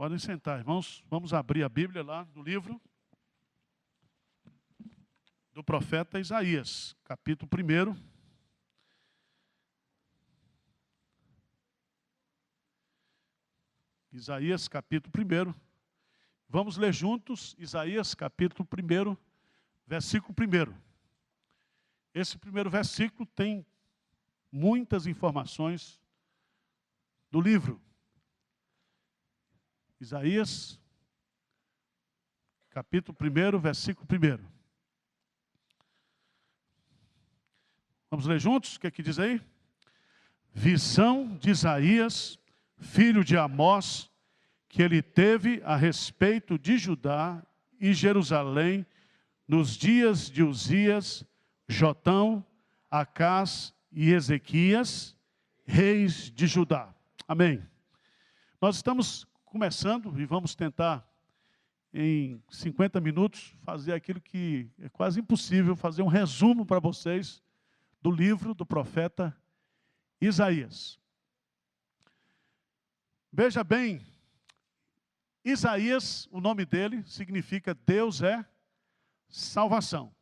Podem sentar, irmãos. Vamos abrir a Bíblia lá no livro do profeta Isaías, capítulo 1. Isaías, capítulo 1. Vamos ler juntos Isaías, capítulo 1, versículo 1. Esse primeiro versículo tem muitas informações do livro. Isaías, capítulo 1, versículo 1. Vamos ler juntos? O que é que diz aí? Visão de Isaías, filho de Amós, que ele teve a respeito de Judá e Jerusalém nos dias de Uzias, Jotão, Acás e Ezequias, reis de Judá. Amém. Nós estamos começando e vamos tentar em 50 minutos fazer aquilo que é quase impossível, fazer um resumo para vocês do livro do profeta Isaías. Veja bem, Isaías, o nome dele significa Deus é salvação.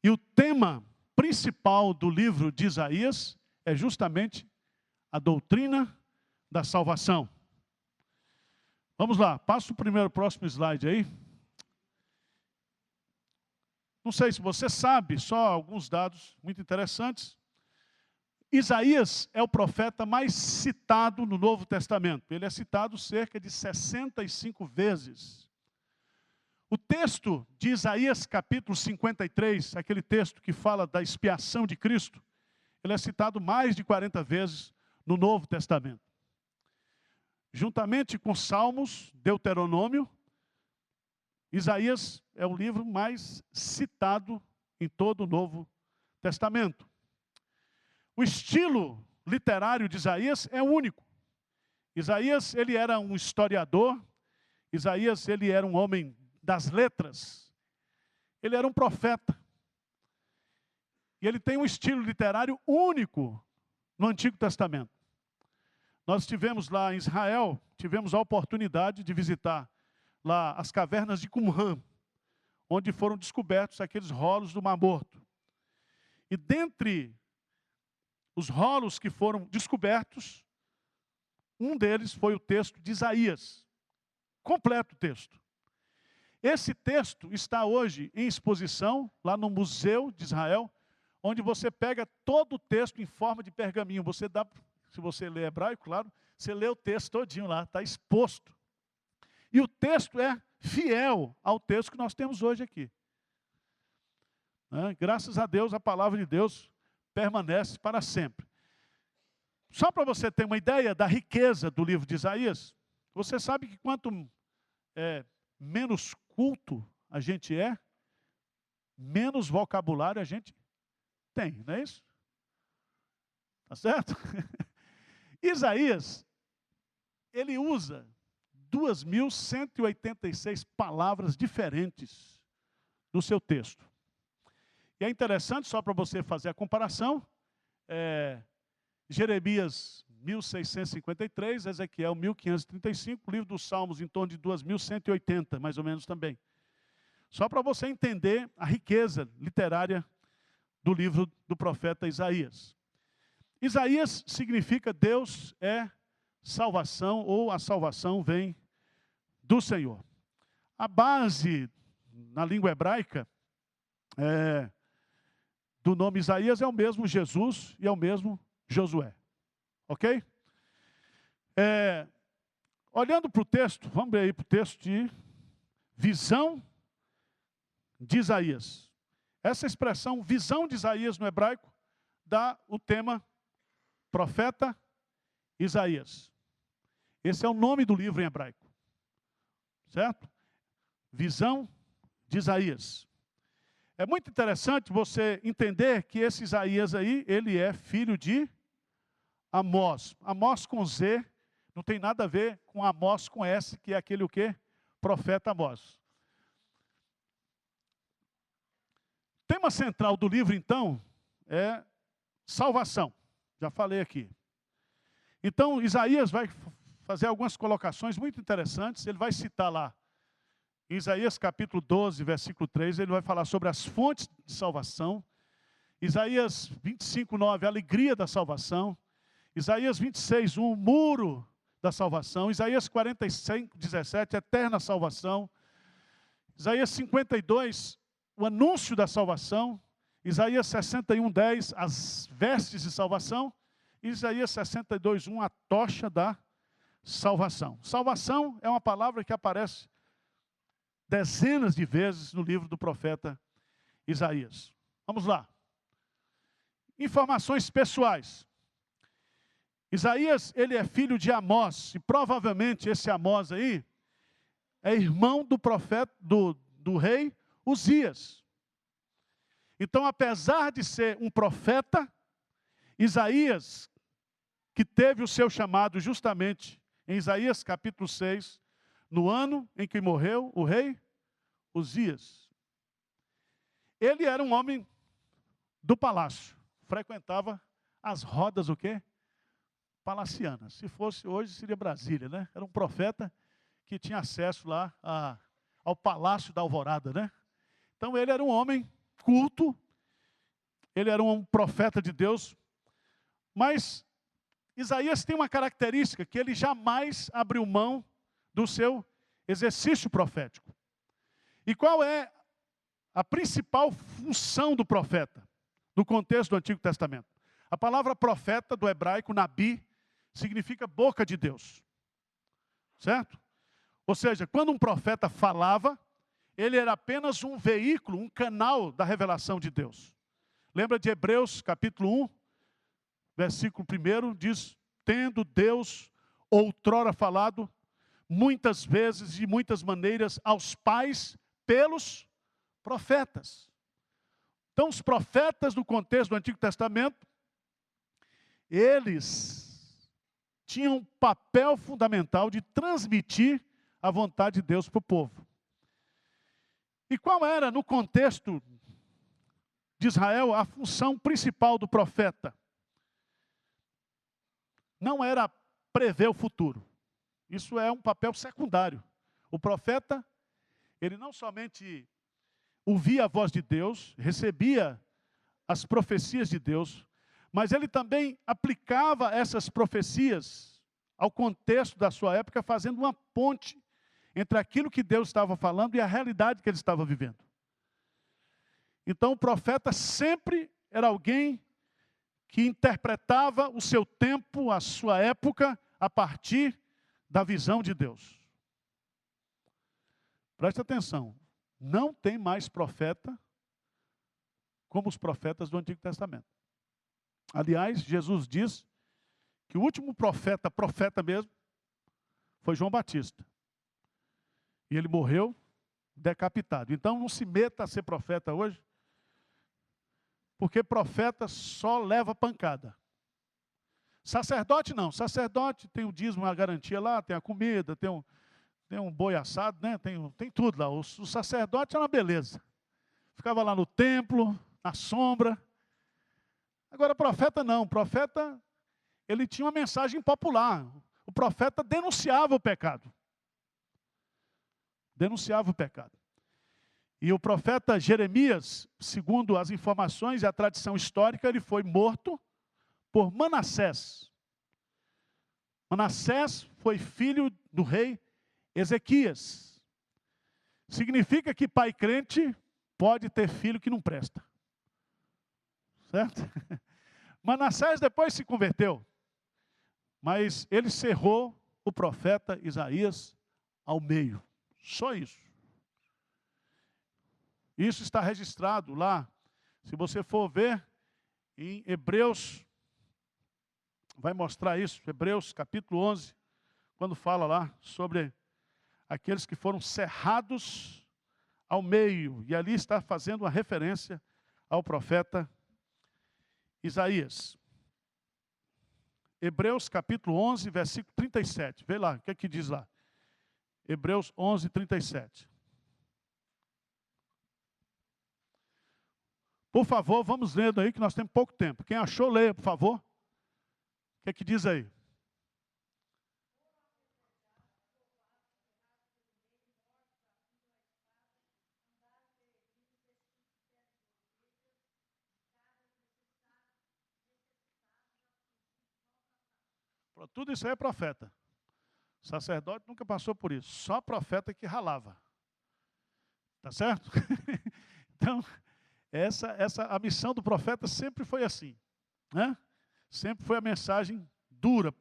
E o tema principal do livro de Isaías é justamente a doutrina da salvação. Vamos lá, passa o próximo slide aí. Não sei se você sabe, só alguns dados muito interessantes. Isaías é o profeta mais citado no Novo Testamento. Ele é citado cerca de 65 vezes. O texto de Isaías, capítulo 53, aquele texto que fala da expiação de Cristo, ele é citado mais de 40 vezes no Novo Testamento. Juntamente com Salmos, Deuteronômio, Isaías é o livro mais citado em todo o Novo Testamento. O estilo literário de Isaías é único. Isaías, ele era um historiador. Isaías, ele era um homem das letras. Ele era um profeta. E ele tem um estilo literário único no Antigo Testamento. Nós estivemos lá em Israel, tivemos a oportunidade de visitar lá as cavernas de Qumran, onde foram descobertos aqueles rolos do Mar Morto. E dentre os rolos que foram descobertos, um deles foi o texto de Isaías. Completo o texto. Esse texto está hoje em exposição lá no Museu de Israel, onde você pega todo o texto em forma de pergaminho. Você dá, se você lê hebraico, claro, você lê o texto todinho lá, está exposto. E o texto é fiel ao texto que nós temos hoje aqui. Graças a Deus, a palavra de Deus permanece para sempre. Só para você ter uma ideia da riqueza do livro de Isaías, você sabe que quanto menos culto a gente é, menos vocabulário a gente tem, não é isso? Tá certo? Isaías, ele usa 2.186 palavras diferentes no seu texto. E é interessante, só para você fazer a comparação, Jeremias 1.653, Ezequiel 1.535, o livro dos Salmos em torno de 2.180, mais ou menos também. Só para você entender a riqueza literária do livro do profeta Isaías. Isaías significa Deus é salvação, ou a salvação vem do Senhor. A base na língua hebraica do nome Isaías é o mesmo Jesus e é o mesmo Josué. Ok? Olhando para o texto, vamos ver aí para o texto de visão de Isaías. Essa expressão, visão de Isaías no hebraico, dá o tema profeta Isaías. Esse é o nome do livro em hebraico. Certo? Visão de Isaías. É muito interessante você entender que esse Isaías aí, ele é filho de Amós. Amós com Z, não tem nada a ver com Amós com S, que é aquele o quê? Profeta Amós. O tema central do livro, então, é salvação. Já falei aqui. Então, Isaías vai fazer algumas colocações muito interessantes. Ele vai citar lá, em Isaías capítulo 12, versículo 3, ele vai falar sobre as fontes de salvação. Isaías 25, 9, a alegria da salvação. Isaías 26, 1, o muro da salvação. Isaías 45, 17, eterna salvação. Isaías 52, o anúncio da salvação. Isaías 61, 10, as vestes de salvação. Isaías 62, 1, a tocha da salvação. Salvação é uma palavra que aparece dezenas de vezes no livro do profeta Isaías. Vamos lá. Informações pessoais. Isaías, ele é filho de Amós, e provavelmente esse Amós aí é irmão do profeta, do rei Uzias. Então, apesar de ser um profeta, Isaías, que teve o seu chamado justamente em Isaías capítulo 6, no ano em que morreu o rei Uzias. Ele era um homem do palácio, frequentava as rodas, o quê? Palacianas. Se fosse hoje, seria Brasília, né? Era um profeta que tinha acesso lá ao Palácio da Alvorada, né? Então ele era um homem culto, ele era um profeta de Deus, mas Isaías tem uma característica, que ele jamais abriu mão do seu exercício profético. E qual é a principal função do profeta, no contexto do Antigo Testamento? A palavra profeta, do hebraico, nabi, significa boca de Deus. Certo? Ou seja, quando um profeta falava, ele era apenas um veículo, um canal da revelação de Deus. Lembra de Hebreus capítulo 1, versículo 1, diz: tendo Deus outrora falado, muitas vezes e de muitas maneiras, aos pais pelos profetas. Então, os profetas, no contexto do Antigo Testamento, eles tinham um papel fundamental de transmitir a vontade de Deus para o povo. E qual era, no contexto de Israel, a função principal do profeta? Não era prever o futuro. Isso é um papel secundário. O profeta, ele não somente ouvia a voz de Deus, recebia as profecias de Deus, mas ele também aplicava essas profecias ao contexto da sua época, fazendo uma ponte entre aquilo que Deus estava falando e a realidade que ele estava vivendo. Então o profeta sempre era alguém que interpretava o seu tempo, a sua época, a partir da visão de Deus. Preste atenção, não tem mais profeta como os profetas do Antigo Testamento. Aliás, Jesus diz que o último profeta mesmo, foi João Batista. E ele morreu decapitado. Então não se meta a ser profeta hoje, porque profeta só leva pancada. Sacerdote não, sacerdote tem o dízimo, a garantia lá, tem a comida, tem um boi assado, né? tem tudo lá. O sacerdote é uma beleza. Ficava lá no templo, na sombra. Agora profeta não, profeta, ele tinha uma mensagem popular. O profeta denunciava o pecado. Denunciava o pecado. E o profeta Jeremias, segundo as informações e a tradição histórica, ele foi morto por Manassés. Manassés foi filho do rei Ezequias. Significa que pai crente pode ter filho que não presta. Certo? Manassés depois se converteu, mas ele cerrou o profeta Isaías ao meio. Só isso. Isso está registrado lá. Se você for ver em Hebreus, vai mostrar isso. Hebreus capítulo 11, quando fala lá sobre aqueles que foram cerrados ao meio. E ali está fazendo uma referência ao profeta Isaías. Hebreus capítulo 11, versículo 37. Vê lá, o que é que diz lá? Hebreus 11, 37. Por favor, vamos lendo aí, que nós temos pouco tempo. Quem achou, leia, por favor. O que é que diz aí? Tudo isso aí é profeta. O sacerdote nunca passou por isso. Só profeta que ralava. Tá certo? Então, a missão do profeta sempre foi assim, né? Sempre foi a mensagem dura.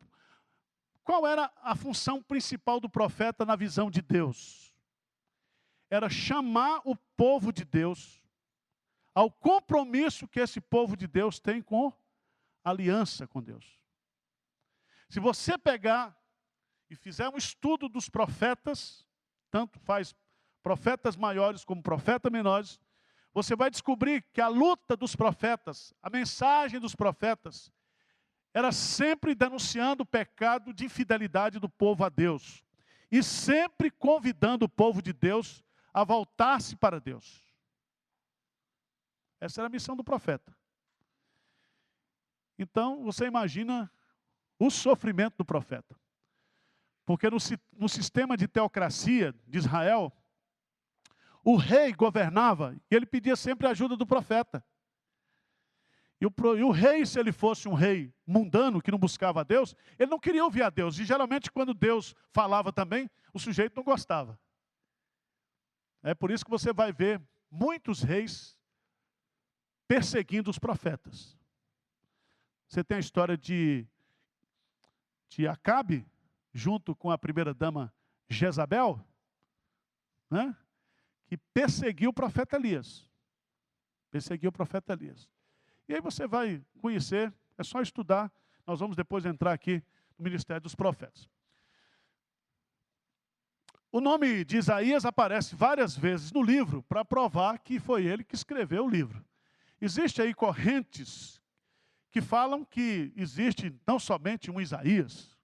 Qual era a função principal do profeta na visão de Deus? Era chamar o povo de Deus ao compromisso que esse povo de Deus tem com a aliança com Deus. Se você pegar e fizer um estudo dos profetas, tanto faz profetas maiores como profetas menores, você vai descobrir que a luta dos profetas, a mensagem dos profetas, era sempre denunciando o pecado de infidelidade do povo a Deus. E sempre convidando o povo de Deus a voltar-se para Deus. Essa era a missão do profeta. Então, você imagina o sofrimento do profeta. Porque no sistema de teocracia de Israel, o rei governava e ele pedia sempre a ajuda do profeta. E o rei, se ele fosse um rei mundano, que não buscava a Deus, ele não queria ouvir a Deus. E geralmente quando Deus falava também, o sujeito não gostava. É por isso que você vai ver muitos reis perseguindo os profetas. Você tem a história de Acabe, junto com a primeira-dama Jezabel, né? Que perseguiu o profeta Elias. Perseguiu o profeta Elias. E aí você vai conhecer, é só estudar, nós vamos depois entrar aqui no ministério dos profetas. O nome de Isaías aparece várias vezes no livro para provar que foi ele que escreveu o livro. Existem aí correntes que falam que existe não somente um Isaías,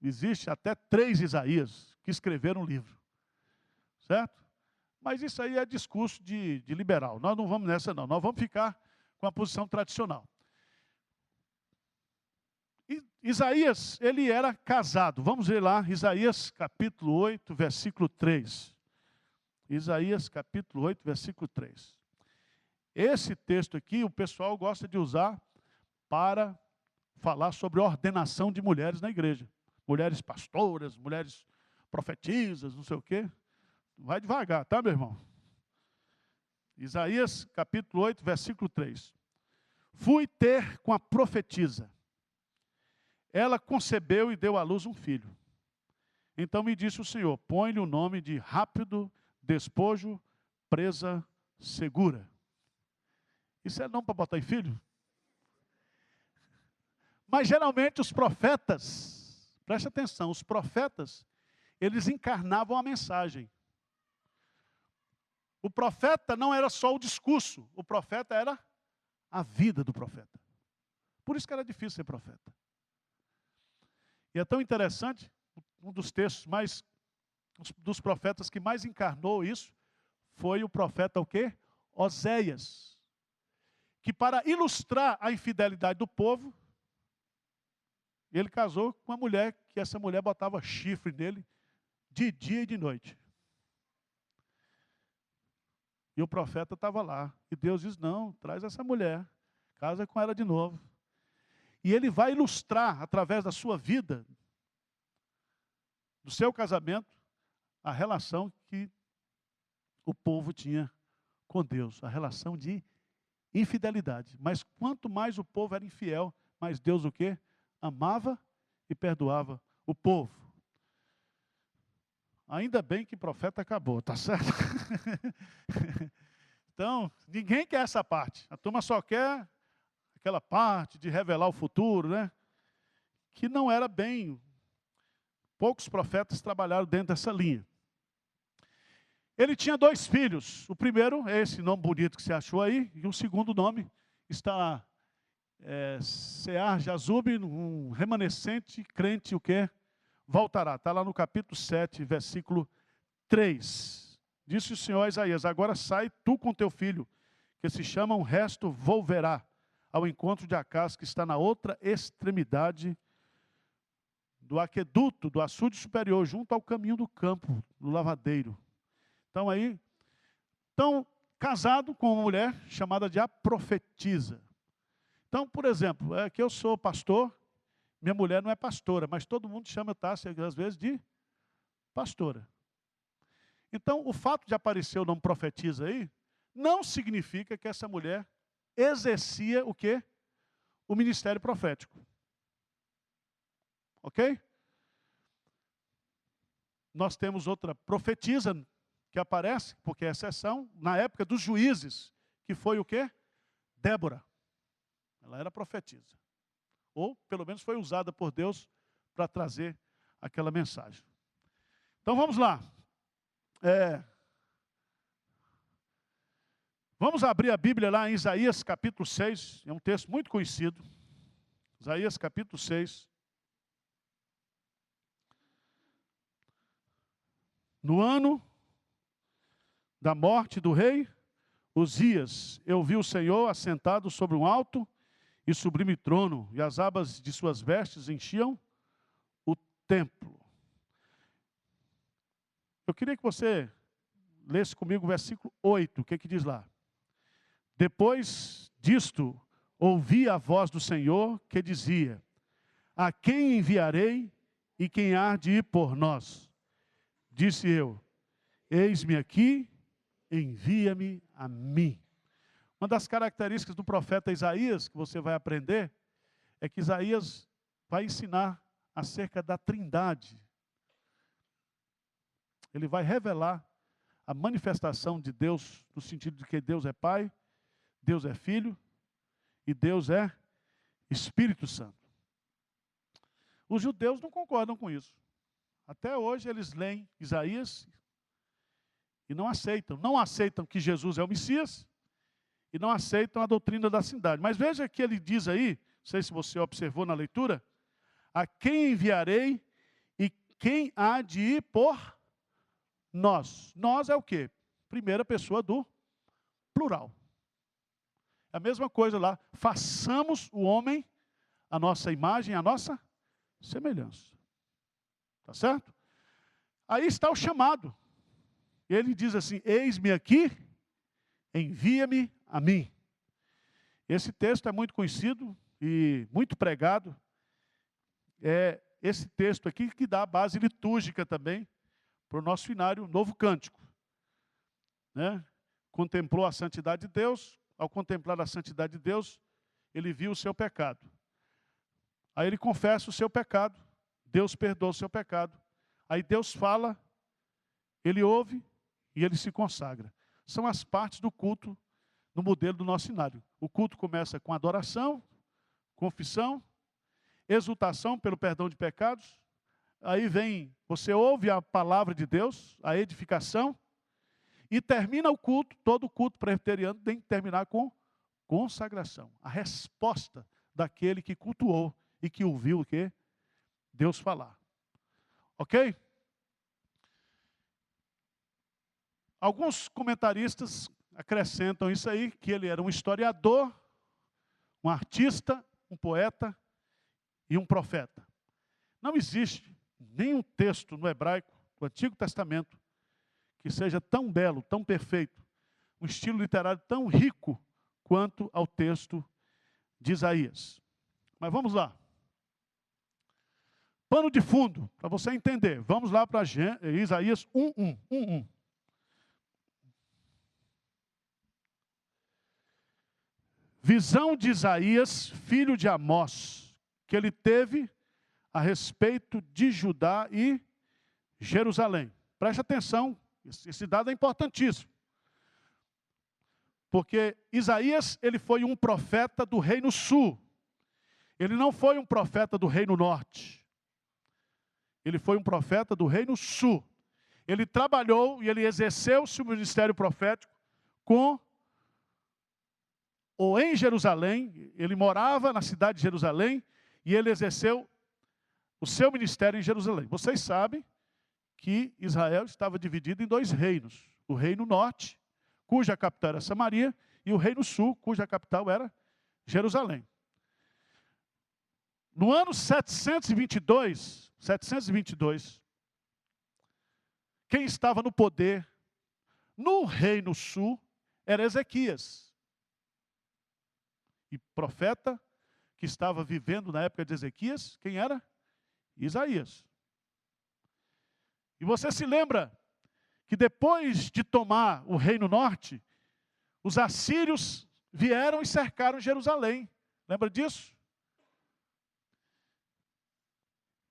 existe até 3 Isaías que escreveram o livro. Certo? Mas isso aí é discurso de liberal. Nós não vamos nessa não, nós vamos ficar com a posição tradicional. Isaías, ele era casado. Vamos ver lá, Isaías capítulo 8, versículo 3. Isaías capítulo 8, versículo 3. Esse texto aqui, o pessoal gosta de usar para falar sobre ordenação de mulheres na igreja. Mulheres pastoras, mulheres profetisas, não sei o quê. Vai devagar, tá, meu irmão? Isaías capítulo 8, versículo 3. Fui ter com a profetisa. Ela concebeu e deu à luz um filho. Então me disse o Senhor, põe-lhe o nome de rápido, despojo, presa, segura. Isso é nome para botar em filho? Mas geralmente os profetas, preste atenção, os profetas, eles encarnavam a mensagem. O profeta não era só o discurso, o profeta era a vida do profeta. Por isso que era difícil ser profeta. E é tão interessante, um dos textos dos profetas que mais encarnou isso, foi o profeta o quê? Oséias. Que para ilustrar a infidelidade do povo, ele casou com uma mulher, que essa mulher botava chifre nele, de dia e de noite. E o profeta estava lá. E Deus diz, não, traz essa mulher, casa com ela de novo. E ele vai ilustrar, através da sua vida, do seu casamento, a relação que o povo tinha com Deus. A relação de infidelidade. Mas quanto mais o povo era infiel, mais Deus o quê? Amava e perdoava o povo. Ainda bem que o profeta acabou, tá certo? Então, ninguém quer essa parte. A turma só quer aquela parte de revelar o futuro, né? Que não era bem. Poucos profetas trabalharam dentro dessa linha. Ele tinha 2 filhos. O primeiro é esse nome bonito que você achou aí. E o segundo nome está Sear Jazub, um remanescente crente, o quê? Voltará. Está lá no capítulo 7, versículo 3. Disse o Senhor a Isaías, agora sai tu com teu filho, que se chama um resto volverá ao encontro de Acaz, que está na outra extremidade do aqueduto, do açude superior, junto ao caminho do campo, do lavadeiro. Então, casado com uma mulher chamada de a profetisa. Então, por exemplo, que eu sou pastor, Minha mulher não é pastora, mas todo mundo chama Tássia, às vezes, de pastora. Então, o fato de aparecer o nome profetiza aí, não significa que essa mulher exercia o quê? O ministério profético. Ok? Nós temos outra profetisa que aparece, porque é exceção, na época dos juízes, que foi o quê? Débora. Ela era profetisa. Ou, pelo menos, foi usada por Deus para trazer aquela mensagem. Então, vamos lá. Vamos abrir a Bíblia lá em Isaías capítulo 6. É um texto muito conhecido. Isaías capítulo 6. No ano da morte do rei Uzias, eu vi o Senhor assentado sobre um alto e sublime trono, e as abas de suas vestes enchiam o templo. Eu queria que você lesse comigo o versículo 8, o que diz lá? Depois disto, ouvi a voz do Senhor que dizia: a quem enviarei e quem há de ir por nós? Disse eu: eis-me aqui, envia-me a mim. Uma das características do profeta Isaías, que você vai aprender, é que Isaías vai ensinar acerca da Trindade. Ele vai revelar a manifestação de Deus, no sentido de que Deus é Pai, Deus é Filho e Deus é Espírito Santo. Os judeus não concordam com isso. Até hoje eles leem Isaías e não aceitam que Jesus é o Messias e não aceitam a doutrina da cidade. Mas veja que ele diz aí, não sei se você observou na leitura, a quem enviarei e quem há de ir por nós. Nós é o quê? Primeira pessoa do plural. A mesma coisa lá, façamos o homem a nossa imagem, a nossa semelhança. Tá certo? Aí está o chamado. Ele diz assim: eis-me aqui, envia-me a mim. Esse texto é muito conhecido e muito pregado. É esse texto aqui que dá a base litúrgica também para o nosso finário Novo Cântico. Né? Contemplou a santidade de Deus. Ao contemplar a santidade de Deus, ele viu o seu pecado. Aí ele confessa o seu pecado. Deus perdoa o seu pecado. Aí Deus fala, ele ouve e ele se consagra. São as partes do culto no modelo do nosso cenário. O culto começa com adoração, confissão, exultação pelo perdão de pecados. Aí vem, você ouve a palavra de Deus, a edificação, e termina o culto, todo culto presbiteriano tem que terminar com consagração. A resposta daquele que cultuou e que ouviu o que? Deus falar. Ok? Alguns comentaristas acrescentam isso aí, que ele era um historiador, um artista, um poeta e um profeta. Não existe nenhum texto no hebraico, do Antigo Testamento, que seja tão belo, tão perfeito, um estilo literário tão rico quanto ao texto de Isaías. Mas vamos lá. Pano de fundo, para você entender. Vamos lá para Isaías 1:1. Visão de Isaías, filho de Amós, que ele teve a respeito de Judá e Jerusalém. Preste atenção, esse dado é importantíssimo. Porque Isaías, ele foi um profeta do reino sul. Ele não foi um profeta do reino norte. Ele foi um profeta do reino sul. Ele trabalhou e ele exerceu o seu ministério profético ou em Jerusalém. Ele morava na cidade de Jerusalém e ele exerceu o seu ministério em Jerusalém. Vocês sabem que Israel estava dividido em dois reinos. O reino norte, cuja capital era Samaria, e o reino sul, cuja capital era Jerusalém. No ano 722, quem estava no poder no reino sul era Ezequias. E profeta que estava vivendo na época de Ezequias, quem era? Isaías. E você se lembra que depois de tomar o reino norte, os assírios vieram e cercaram Jerusalém. Lembra disso?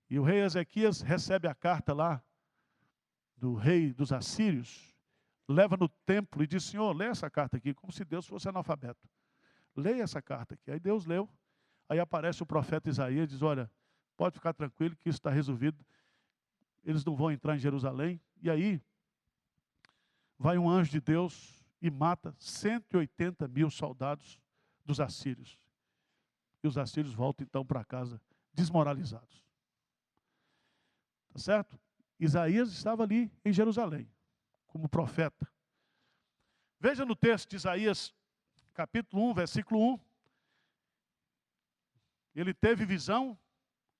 E o rei Ezequias recebe a carta lá do rei dos assírios, leva no templo e diz: Senhor, lê essa carta aqui, como se Deus fosse analfabeto. Leia essa carta aqui. Aí Deus leu. Aí aparece o profeta Isaías e diz: olha, pode ficar tranquilo que isso está resolvido. Eles não vão entrar em Jerusalém. E aí, vai um anjo de Deus e mata 180 mil soldados dos assírios. E os assírios voltam então para casa desmoralizados. Tá certo? Isaías estava ali em Jerusalém, como profeta. Veja no texto de Isaías, capítulo 1, versículo 1. Ele teve visão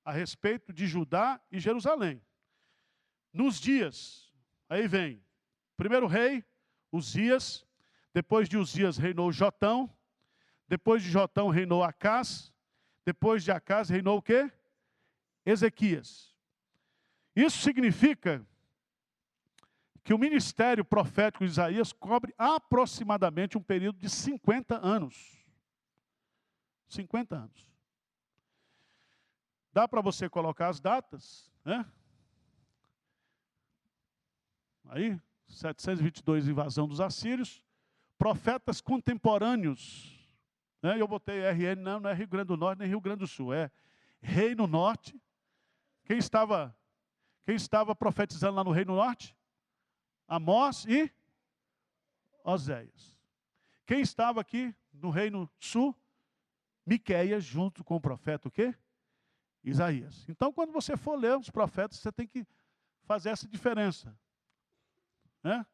a respeito de Judá e Jerusalém. Nos dias, aí vem, primeiro rei, Uzias, depois de Uzias reinou Jotão, depois de Jotão reinou Acás, depois de Acás reinou o quê? Ezequias. Isso significa que o ministério profético de Isaías cobre aproximadamente um período de 50 anos. 50 anos. Dá para você colocar as datas, né? Aí, 722, invasão dos assírios. Profetas contemporâneos. Né? Eu botei RN, não é Rio Grande do Norte, nem Rio Grande do Sul. É Reino Norte. Quem estava profetizando lá no Reino Norte? Amós e Oséias. Quem estava aqui no Reino Sul? Miqueias, junto com o profeta o quê? Isaías. Então, quando você for ler os profetas, você tem que fazer essa diferença. Né?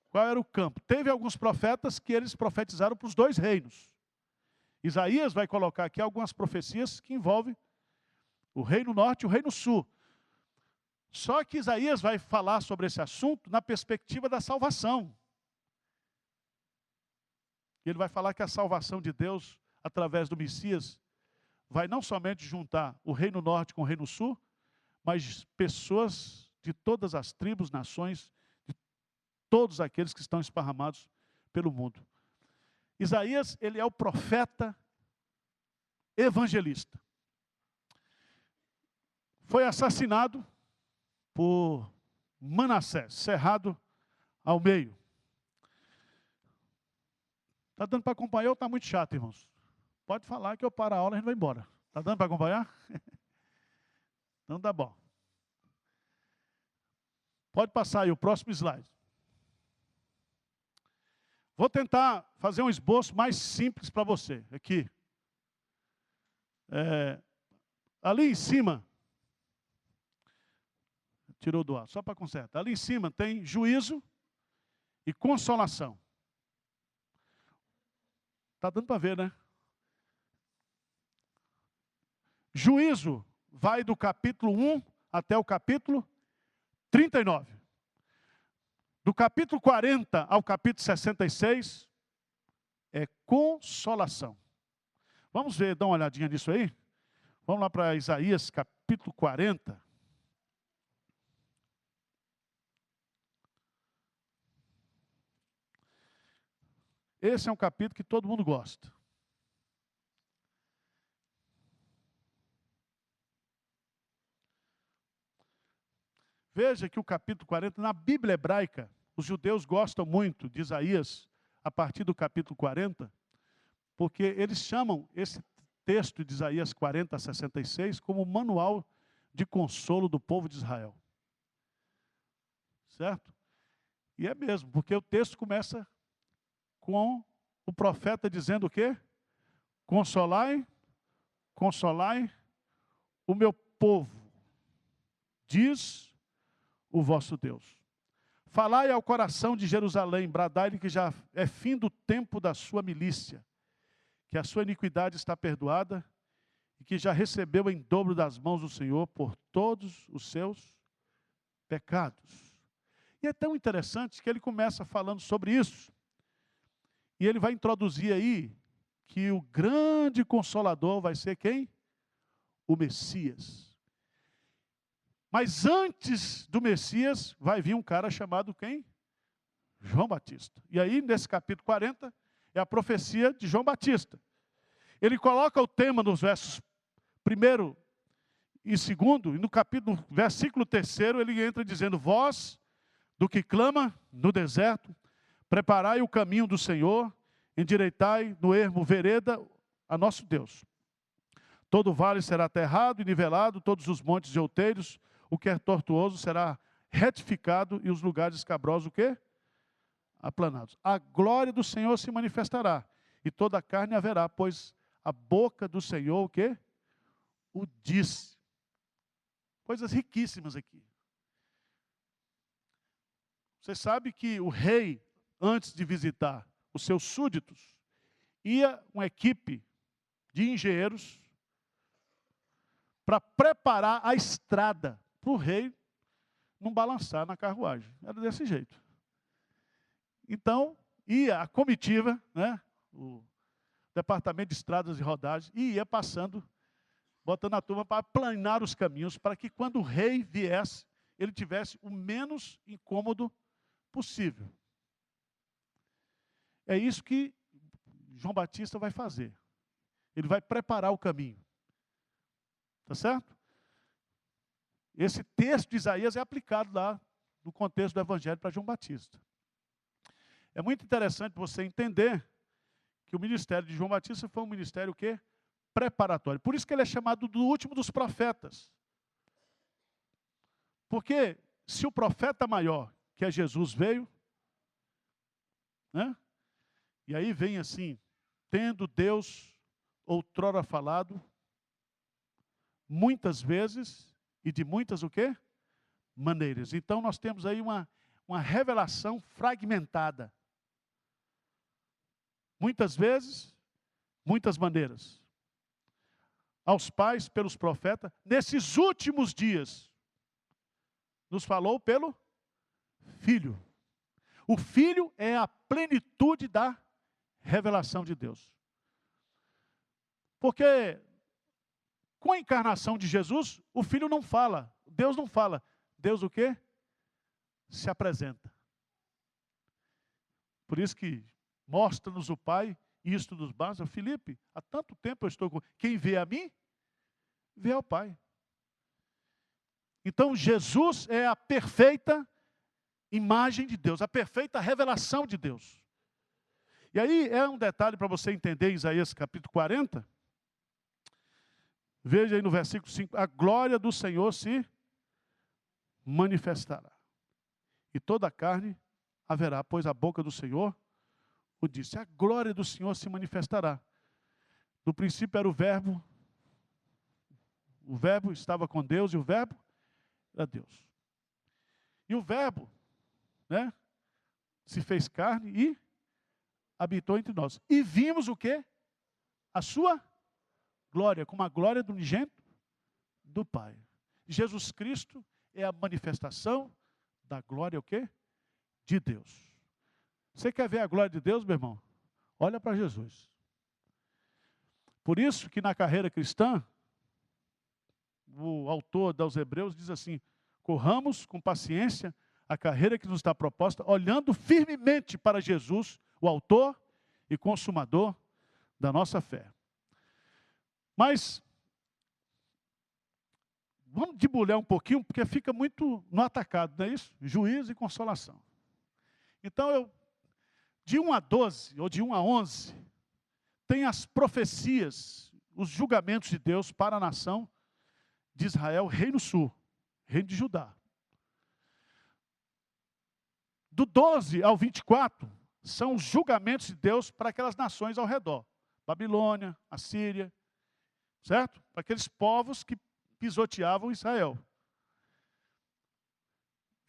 Qual era o campo? Teve alguns profetas que eles profetizaram para os dois reinos. Isaías vai colocar aqui algumas profecias que envolvem o Reino Norte e o Reino Sul. Só que Isaías vai falar sobre esse assunto na perspectiva da salvação. Ele vai falar que a salvação de Deus, através do Messias, vai não somente juntar o Reino Norte com o Reino Sul, mas pessoas de todas as tribos, nações, de todos aqueles que estão esparramados pelo mundo. Isaías, ele é o profeta evangelista. Foi assassinado por Manassés, cerrado ao meio. Está dando para acompanhar ou está muito chato, irmãos? Pode falar que eu paro a aula e a gente vai embora. Está dando para acompanhar? Então tá bom. Pode passar aí o próximo slide. Vou tentar fazer um esboço mais simples para você. Aqui. Ali em cima. Tirou do ar, só para consertar. Ali em cima tem juízo e consolação. Está dando para ver, né? Juízo vai do capítulo 1 até o capítulo 39. Do capítulo 40 ao capítulo 66 é consolação. Vamos ver, dar uma olhadinha nisso aí? Vamos lá para Isaías capítulo 40. Esse é um capítulo que todo mundo gosta. Veja que o capítulo 40, na Bíblia hebraica, os judeus gostam muito de Isaías, a partir do capítulo 40, porque eles chamam esse texto de Isaías 40 a 66 como manual de consolo do povo de Israel. Certo? E é mesmo, porque o texto começa com o profeta dizendo o quê? Consolai, consolai o meu povo, diz o vosso Deus. Falai ao coração de Jerusalém, bradai-lhe que já é fim do tempo da sua milícia, que a sua iniquidade está perdoada e que já recebeu em dobro das mãos do Senhor por todos os seus pecados. E é tão interessante que ele começa falando sobre isso. E ele vai introduzir aí que o grande consolador vai ser quem? O Messias. Mas antes do Messias vai vir um cara chamado quem? João Batista. E aí, nesse capítulo 40, é a profecia de João Batista. Ele coloca o tema nos versos 1 e 2, e no versículo 3, ele entra dizendo: voz do que clama no deserto, preparai o caminho do Senhor, endireitai no ermo vereda a nosso Deus. Todo vale será aterrado e nivelado, todos os montes e outeiros, o que é tortuoso será retificado, e os lugares escabrosos, o quê? Aplanados. A glória do Senhor se manifestará, e toda a carne haverá, pois a boca do Senhor, o quê? O disse. Coisas riquíssimas aqui. Você sabe que o rei, antes de visitar os seus súditos, ia uma equipe de engenheiros para preparar a estrada para o rei não balançar na carruagem. Era desse jeito. Então, ia a comitiva, né, o departamento de estradas e rodagens, e ia passando, botando a turma para planar os caminhos, para que quando o rei viesse, ele tivesse o menos incômodo possível. É isso que João Batista vai fazer. Ele vai preparar o caminho. Tá certo? Esse texto de Isaías é aplicado lá no contexto do Evangelho para João Batista. É muito interessante você entender que o ministério de João Batista foi um ministério o quê? Preparatório. Por isso que ele é chamado do último dos profetas. Porque se o profeta maior, que é Jesus, veio, né? E aí vem assim, tendo Deus outrora falado, muitas vezes e de muitas o quê? Maneiras. Então nós temos aí uma revelação fragmentada. Muitas vezes, muitas maneiras. Aos pais, pelos profetas, nesses últimos dias, nos falou pelo Filho. O Filho é a plenitude da revelação de Deus. Porque com a encarnação de Jesus, o Filho não fala, Deus não fala. Deus o quê? Se apresenta. Por isso que mostra-nos o Pai, e isto nos basta. Filipe, há tanto tempo eu estou com... Quem vê a mim, vê ao Pai. Então Jesus é a perfeita imagem de Deus, a perfeita revelação de Deus. E aí é um detalhe para você entender em Isaías capítulo 40. Veja aí no versículo 5, a glória do Senhor se manifestará. E toda a carne haverá, pois a boca do Senhor o disse. A glória do Senhor se manifestará. No princípio era o Verbo estava com Deus e o Verbo era Deus. E o Verbo, né, se fez carne e habitou entre nós. E vimos o quê? A sua glória, como a glória do unigênito do Pai. Jesus Cristo é a manifestação da glória o quê? De Deus. Você quer ver a glória de Deus, meu irmão? Olha para Jesus. Por isso que na carreira cristã, o autor dos Hebreus diz assim: corramos com paciência a carreira que nos está proposta, olhando firmemente para Jesus, o autor e consumador da nossa fé. Mas vamos debulhar um pouquinho, porque fica muito no atacado, não é isso? Juízo e consolação. Então, de 1 a 12, ou de 1 a 11, tem as profecias, os julgamentos de Deus para a nação de Israel, reino sul, reino de Judá. Do 12 ao 24, são os julgamentos de Deus para aquelas nações ao redor. Babilônia, Assíria, certo? Para aqueles povos que pisoteavam Israel.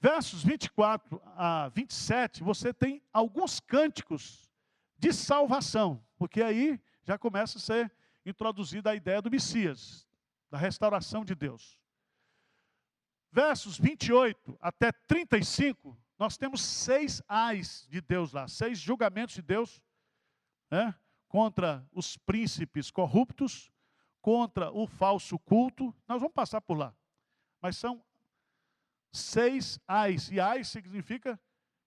Versos 24 a 27, você tem alguns cânticos de salvação, porque aí já começa a ser introduzida a ideia do Messias, da restauração de Deus. Versos 28 até 35, nós temos 6 ais de Deus lá, 6 julgamentos de Deus, né, contra os príncipes corruptos, contra o falso culto. Nós vamos passar por lá. Mas são 6 ais. E ais significa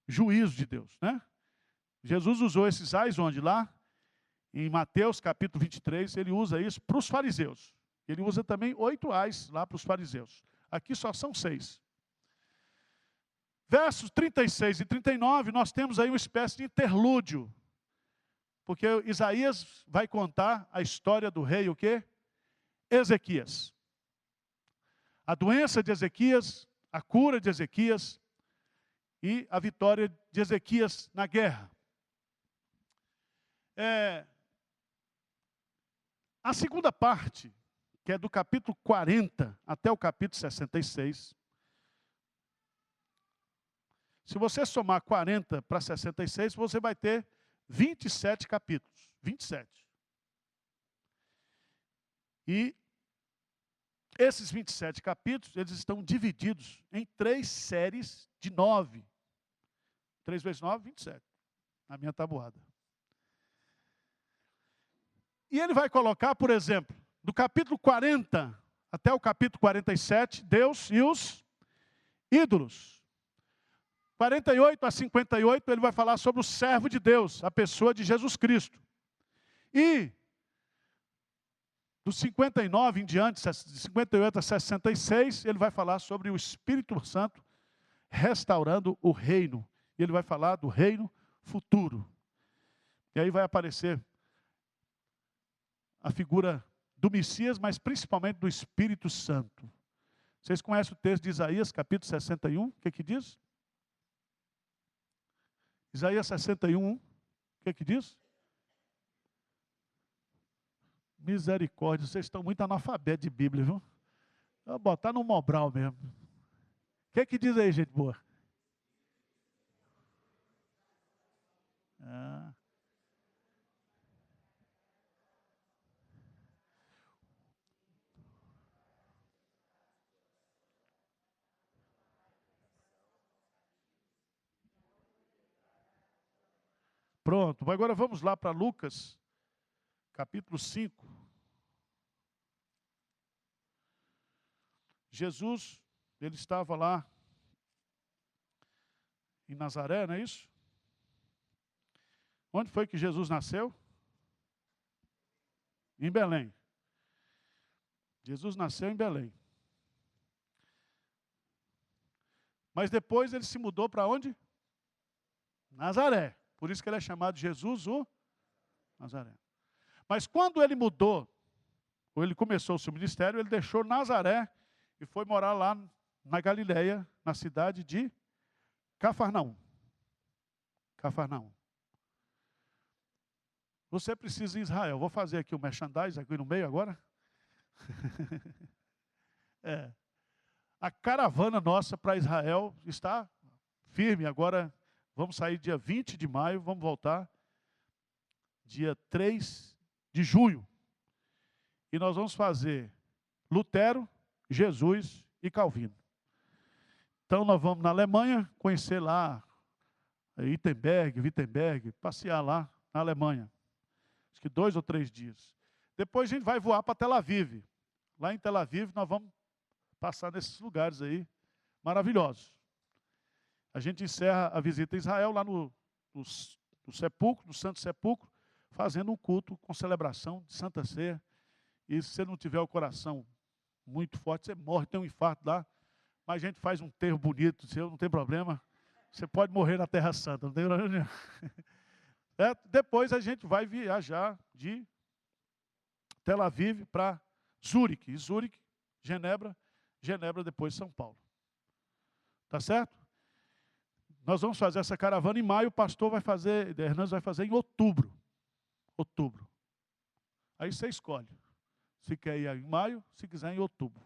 juízo de Deus, né? Jesus usou esses ais onde? Lá em Mateus capítulo 23, ele usa isso para os fariseus. Ele usa também 8 ais lá para os fariseus. Aqui só são 6. Versos 36 e 39, nós temos aí uma espécie de interlúdio. Porque Isaías vai contar a história do rei, o quê? Ezequias. A doença de Ezequias, a cura de Ezequias e a vitória de Ezequias na guerra. A segunda parte, que é do capítulo 40 até o capítulo 66, se você somar 40 para 66, você vai ter 27 capítulos. 27. E esses 27 capítulos, eles estão divididos em 3 séries de 9. 3 vezes 9, 27. Na minha tabuada. E ele vai colocar, por exemplo, do capítulo 40 até o capítulo 47, Deus e os ídolos. 48 a 58, ele vai falar sobre o servo de Deus, a pessoa de Jesus Cristo. E dos 59 em diante, de 58 a 66, ele vai falar sobre o Espírito Santo restaurando o reino. E ele vai falar do reino futuro. E aí vai aparecer a figura do Messias, mas principalmente do Espírito Santo. Vocês conhecem o texto de Isaías, capítulo 61? O que diz? Isaías 61, o que diz? Misericórdia, vocês estão muito analfabetos de Bíblia, viu? Vou botar no Mobral mesmo. O que diz aí, gente boa? Pronto, agora vamos lá para Lucas, capítulo 5. Jesus, ele estava lá em Nazaré, não é isso? Onde foi que Jesus nasceu? Em Belém. Jesus nasceu em Belém. Mas depois ele se mudou para onde? Nazaré. Por isso que ele é chamado Jesus o Nazaré. Mas quando ele mudou, ou ele começou o seu ministério, ele deixou Nazaré e foi morar lá na Galileia, na cidade de Cafarnaum. Cafarnaum. Você precisa ir em Israel. Vou fazer aqui o merchandising aqui no meio agora. A caravana nossa para Israel está firme. Agora vamos sair dia 20 de maio, vamos voltar dia 3 de junho. E nós vamos fazer Lutero, Jesus e Calvino. Então nós vamos na Alemanha, conhecer lá Wittenberg, passear lá na Alemanha. Acho que 2 ou 3 dias. Depois a gente vai voar para Tel Aviv. Lá em Tel Aviv nós vamos passar nesses lugares aí maravilhosos. A gente encerra a visita a Israel lá no sepulcro, no Santo Sepulcro, fazendo um culto com celebração de Santa Ceia. E se você não tiver o coração muito forte, você morre, tem um infarto lá. Mas a gente faz um enterro bonito, não tem problema. Você pode morrer na Terra Santa, não tem problema nenhum. Depois a gente vai viajar de Tel Aviv para Zurique. E Zurique, Genebra depois São Paulo. Tá certo? Nós vamos fazer essa caravana em maio, o pastor vai fazer, Hernandes vai fazer em outubro. Outubro. Aí você escolhe. Se quer ir em maio, se quiser em outubro.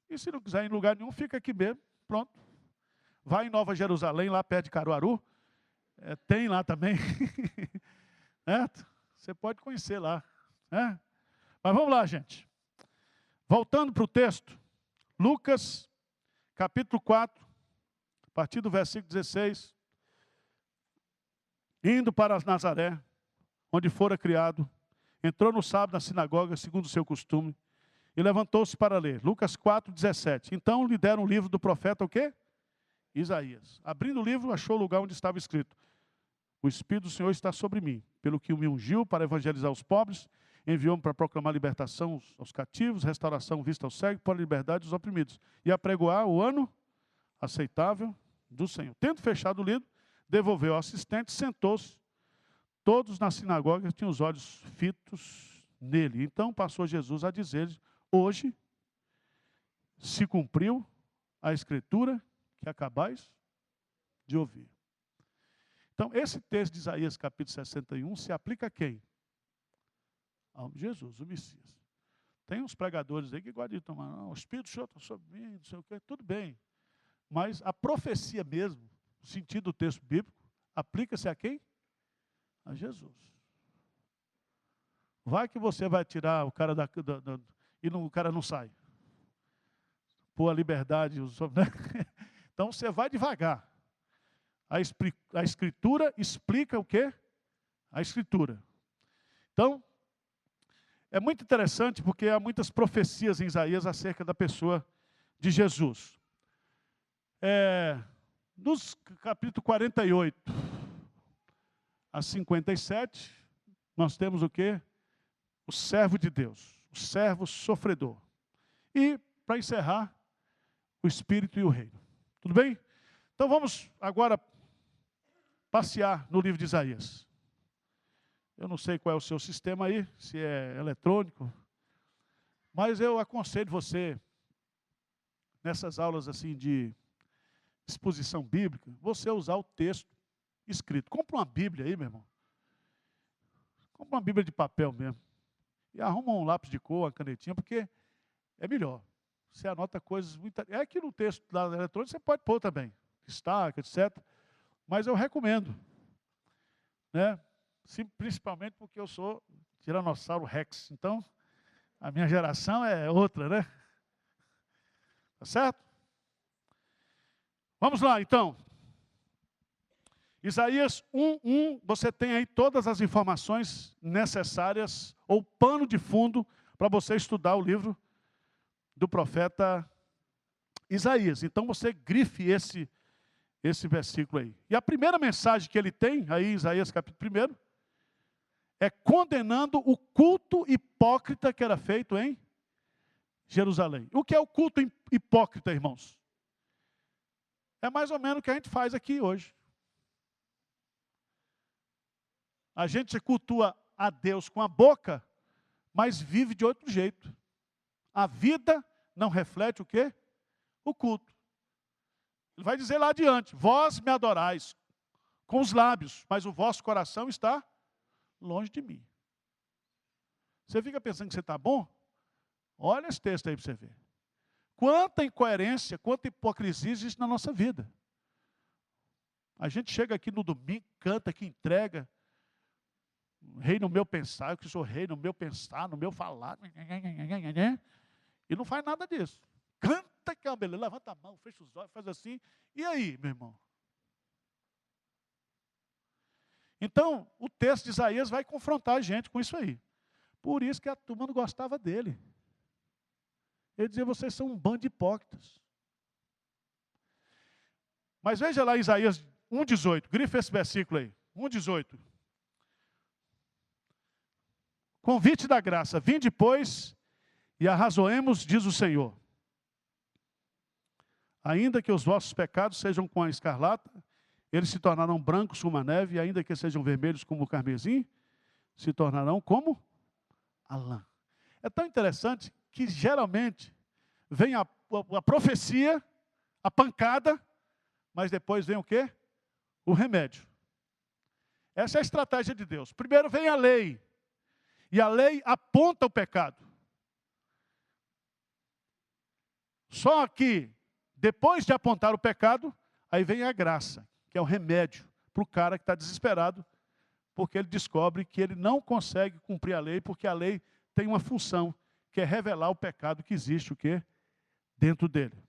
E se não quiser ir em lugar nenhum, fica aqui mesmo, pronto. Vai em Nova Jerusalém, lá perto de Caruaru. Tem lá também. Você pode conhecer lá. Mas vamos lá, gente. Voltando para o texto. Lucas, capítulo 4, a partir do versículo 16. Indo para Nazaré, onde fora criado, entrou no sábado na sinagoga, segundo o seu costume, e levantou-se para ler. Lucas 4:17. Então lhe deram o livro do profeta, o quê? Isaías. Abrindo o livro, achou o lugar onde estava escrito: o Espírito do Senhor está sobre mim, pelo que me ungiu para evangelizar os pobres, enviou-me para proclamar libertação aos cativos, restauração vista aos cegos, para a liberdade dos oprimidos, e apregoar o ano aceitável do Senhor. Tendo fechado o livro, devolveu ao assistente, sentou-se. Todos na sinagoga tinham os olhos fitos nele. Então passou Jesus a dizer-lhes: hoje se cumpriu a escritura que acabais de ouvir. Então, esse texto de Isaías, capítulo 61, se aplica a quem? Ao Jesus, o Messias. Tem uns pregadores aí que gostam de tomar, não, o Espírito do Senhor está sobre mim, não sei o quê, tudo bem. Mas a profecia mesmo, no sentido do texto bíblico, aplica-se a quem? A Jesus. Vai que você vai tirar o cara e o cara não sai. Pôr a liberdade. Então você vai devagar. A Escritura explica o quê? A Escritura. Então, é muito interessante porque há muitas profecias em Isaías acerca da pessoa de Jesus. Nos capítulo 48 a 57, nós temos o quê? O servo de Deus, o servo sofredor. E, para encerrar, o Espírito e o Reino. Tudo bem? Então vamos agora passear no livro de Isaías. Eu não sei qual é o seu sistema aí, se é eletrônico, mas eu aconselho você, nessas aulas assim de exposição bíblica, você usar o texto escrito. Compra uma Bíblia aí, meu irmão. Compra uma Bíblia de papel mesmo. E arruma um lápis de cor, uma canetinha, porque é melhor. Você anota coisas muito... É que no texto lá eletrônico você pode pôr também, destaque, etc. Mas eu recomendo, né? Sim, principalmente porque eu sou Tiranossauro Rex. Então, a minha geração é outra, né? Tá certo? Vamos lá, então. Isaías 1:1, você tem aí todas as informações necessárias, ou pano de fundo, para você estudar o livro do profeta Isaías. Então, você grife esse versículo aí. E a primeira mensagem que ele tem, aí em Isaías capítulo 1, é condenando o culto hipócrita que era feito em Jerusalém. O que é o culto hipócrita, irmãos? É mais ou menos o que a gente faz aqui hoje. A gente cultua a Deus com a boca, mas vive de outro jeito. A vida não reflete o quê? O culto. Ele vai dizer lá adiante: vós me adorais com os lábios, mas o vosso coração está longe de mim. Você fica pensando que você está bom? Olha esse texto aí para você ver. Quanta incoerência, quanta hipocrisia existe na nossa vida. A gente chega aqui no domingo, canta, que entrega. Rei no meu pensar, eu que sou rei no meu pensar, no meu falar. E não faz nada disso. Canta que é uma beleza, levanta a mão, fecha os olhos, faz assim. E aí, meu irmão? Então, o texto de Isaías vai confrontar a gente com isso aí. Por isso que a turma não gostava dele. Ele dizia: vocês são um bando de hipócritas. Mas veja lá Isaías 1:18. Grife esse versículo aí. 1:18. Convite da graça. Vinde, pois, e arrazoemos, diz o Senhor. Ainda que os vossos pecados sejam como a escarlata, eles se tornarão brancos como a neve, e ainda que sejam vermelhos como o carmesim, se tornarão como a lã. É tão interessante que geralmente vem a profecia, a pancada, mas depois vem o quê? O remédio. Essa é a estratégia de Deus. Primeiro vem a lei, e a lei aponta o pecado. Só que, depois de apontar o pecado, aí vem a graça, que é o remédio para o cara que está desesperado, porque ele descobre que ele não consegue cumprir a lei, porque a lei tem uma função, que é revelar o pecado que existe, o quê? Dentro dele.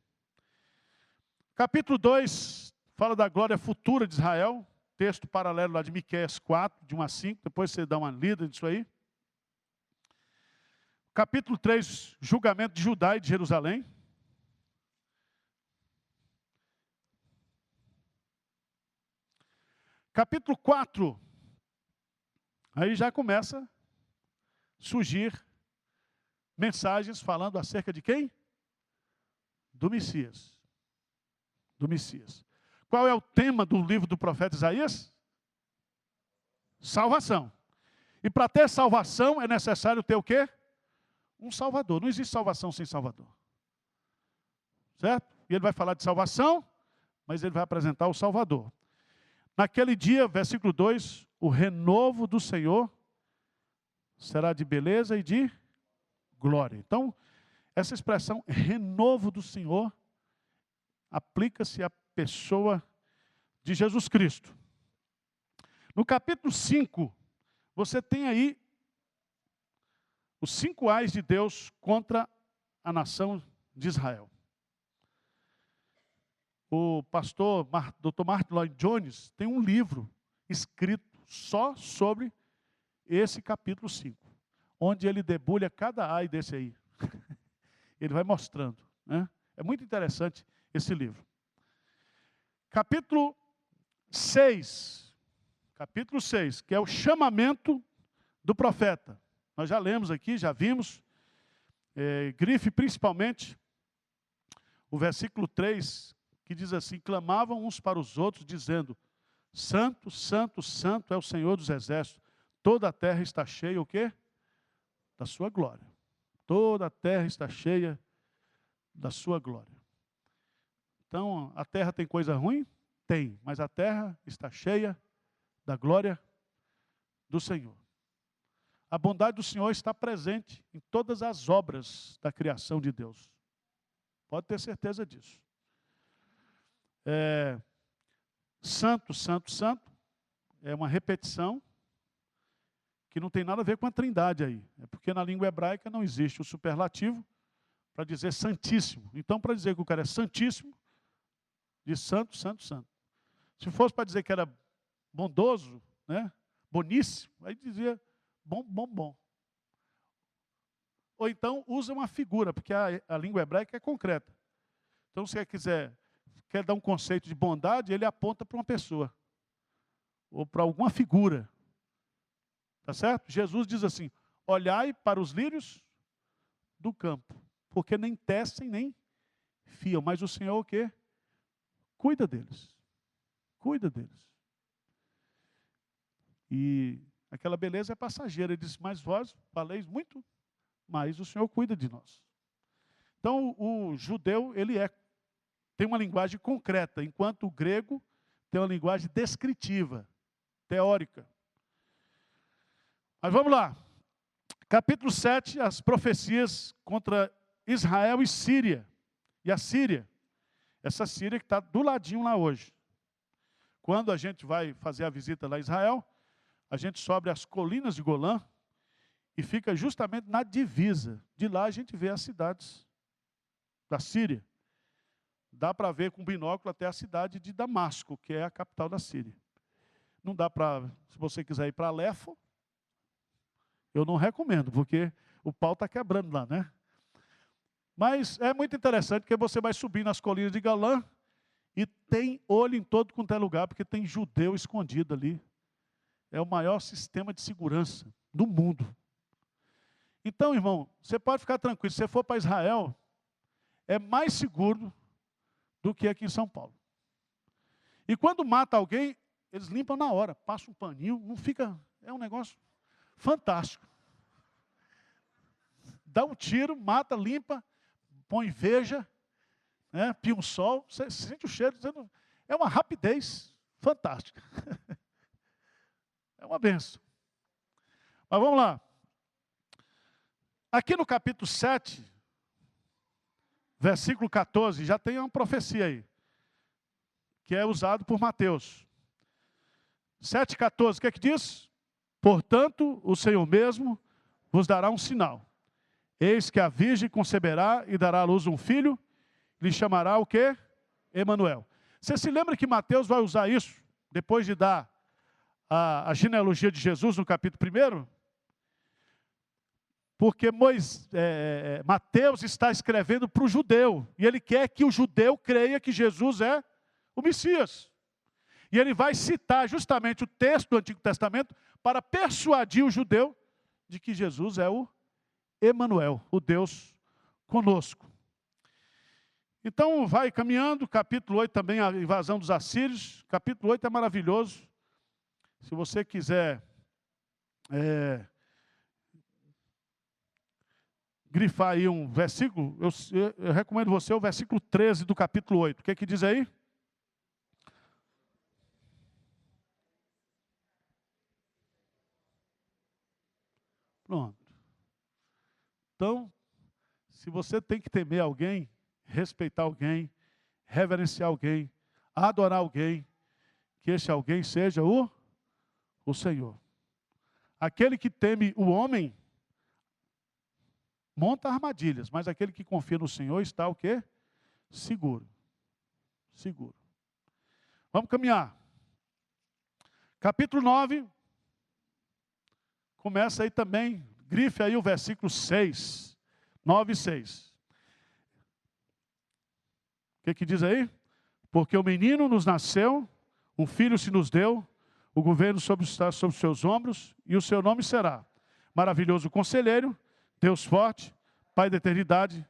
Capítulo 2 fala da glória futura de Israel, texto paralelo lá de Miqueias 4, de 1 a 5, depois você dá uma lida nisso aí. Capítulo 3, julgamento de Judá e de Jerusalém. Capítulo 4, aí já começa a surgir mensagens falando acerca de quem? Do Messias. Do Messias. Qual é o tema do livro do profeta Isaías? Salvação. E para ter salvação é necessário ter o quê? Um Salvador. Não existe salvação sem Salvador. Certo? E ele vai falar de salvação, mas ele vai apresentar o Salvador. Naquele dia, versículo 2, o renovo do Senhor será de beleza e de glória. Então, essa expressão renovo do Senhor aplica-se à pessoa de Jesus Cristo. No capítulo 5, você tem aí os 5 ais de Deus contra a nação de Israel. O pastor Dr. Martin Lloyd Jones tem um livro escrito só sobre esse capítulo 5, onde ele debulha cada ai desse aí. Ele vai mostrando, né? É muito interessante esse livro. Capítulo 6, que é o chamamento do profeta. Nós já lemos aqui, já vimos, grife principalmente o versículo 3, que diz assim: clamavam uns para os outros, dizendo: Santo, Santo, Santo é o Senhor dos Exércitos, toda a terra está cheia, o quê? Da sua glória. Toda a terra está cheia da sua glória. Então, a terra tem coisa ruim? Tem, mas a terra está cheia da glória do Senhor. A bondade do Senhor está presente em todas as obras da criação de Deus. Pode ter certeza disso. Santo, Santo, Santo é uma repetição que não tem nada a ver com a trindade aí. É porque na língua hebraica não existe o superlativo para dizer santíssimo. Então, para dizer que o cara é santíssimo, diz santo, santo, santo. Se fosse para dizer que era bondoso, né, boníssimo, aí dizia bom, bom, bom. Ou então usa uma figura, porque a língua hebraica é concreta. Então, se você quer dar um conceito de bondade, ele aponta para uma pessoa. Ou para alguma figura. Tá certo? Jesus diz assim: olhai para os lírios do campo, porque nem tecem, nem fiam. Mas o Senhor o quê? Cuida deles. Cuida deles. E aquela beleza é passageira. Ele diz: mas vós valeis muito, mas o Senhor cuida de nós. Então, o judeu, ele tem uma linguagem concreta, enquanto o grego tem uma linguagem descritiva, teórica. Mas vamos lá. Capítulo 7, as profecias contra Israel e Síria. E a Síria, essa Síria que está do ladinho lá hoje. Quando a gente vai fazer a visita lá em Israel, a gente sobe as colinas de Golã e fica justamente na divisa. De lá a gente vê as cidades da Síria. Dá para ver com binóculo até a cidade de Damasco, que é a capital da Síria. Não dá para, se você quiser ir para Alepo, eu não recomendo, porque o pau está quebrando lá, né? Mas é muito interessante, porque você vai subir nas colinas de Golã e tem olho em todo quanto é lugar, porque tem judeu escondido ali. É o maior sistema de segurança do mundo. Então, irmão, você pode ficar tranquilo. Se você for para Israel, é mais seguro do que aqui em São Paulo. E quando mata alguém, eles limpam na hora. Passa um paninho, não fica... É um negócio fantástico. Dá um tiro, mata, limpa, põe veja, né, pia um sol, você sente o cheiro. É uma rapidez fantástica. É uma benção. Mas vamos lá. Aqui no capítulo 7, versículo 14, já tem uma profecia aí, que é usado por Mateus. 7,14, o que é que diz? Portanto, o Senhor mesmo vos dará um sinal. Eis que a virgem conceberá e dará à luz um filho, lhe chamará o quê? Emanuel. Você se lembra que Mateus vai usar isso depois de dar a genealogia de Jesus no capítulo 1, porque Mateus está escrevendo para o judeu, e ele quer que o judeu creia que Jesus é o Messias. E ele vai citar justamente o texto do Antigo Testamento para persuadir o judeu de que Jesus é o Emanuel, o Deus conosco. Então, vai caminhando, capítulo 8 também, a invasão dos assírios. Capítulo 8 é maravilhoso. Se você quiser grifar aí um versículo, eu recomendo você o versículo 13 do capítulo 8. O que é que diz aí? Pronto. Então, se você tem que temer alguém, respeitar alguém, reverenciar alguém, adorar alguém, que esse alguém seja o Senhor. Aquele que teme o homem, monta armadilhas, mas aquele que confia no Senhor está o quê? Seguro. Seguro. Vamos caminhar. Capítulo 9, começa aí também, grife aí o versículo 6, 9 e 6. O que diz aí? Porque o menino nos nasceu, um filho se nos deu, o governo está sobre os seus ombros, e o seu nome será Maravilhoso Conselheiro, Deus Forte, Pai da Eternidade,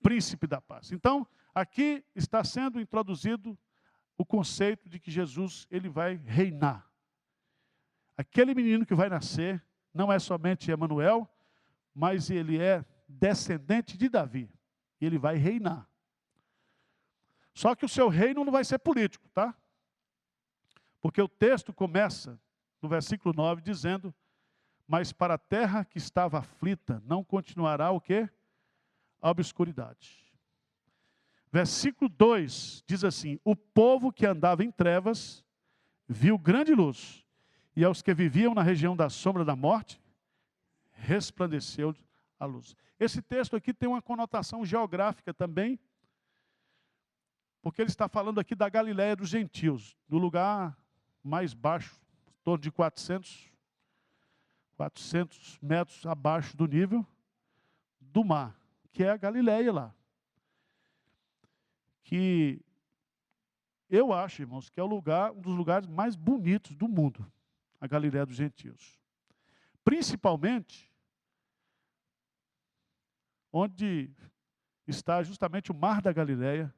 Príncipe da Paz. Então, aqui está sendo introduzido o conceito de que Jesus, ele vai reinar. Aquele menino que vai nascer não é somente Emanuel, mas ele é descendente de Davi. E ele vai reinar. Só que o seu reino não vai ser político, tá? Porque o texto começa no versículo 9 dizendo: mas para a terra que estava aflita não continuará o quê? A obscuridade. Versículo 2 diz assim: o povo que andava em trevas viu grande luz, e aos que viviam na região da sombra da morte, resplandeceu a luz. Esse texto aqui tem uma conotação geográfica também, porque ele está falando aqui da Galileia dos gentios, do lugar mais baixo, em torno de 400 metros abaixo do nível do mar, que é a Galileia lá. Que eu acho, irmãos, que é um dos lugares mais bonitos do mundo, a Galileia dos gentios. Principalmente onde está justamente o mar da Galileia,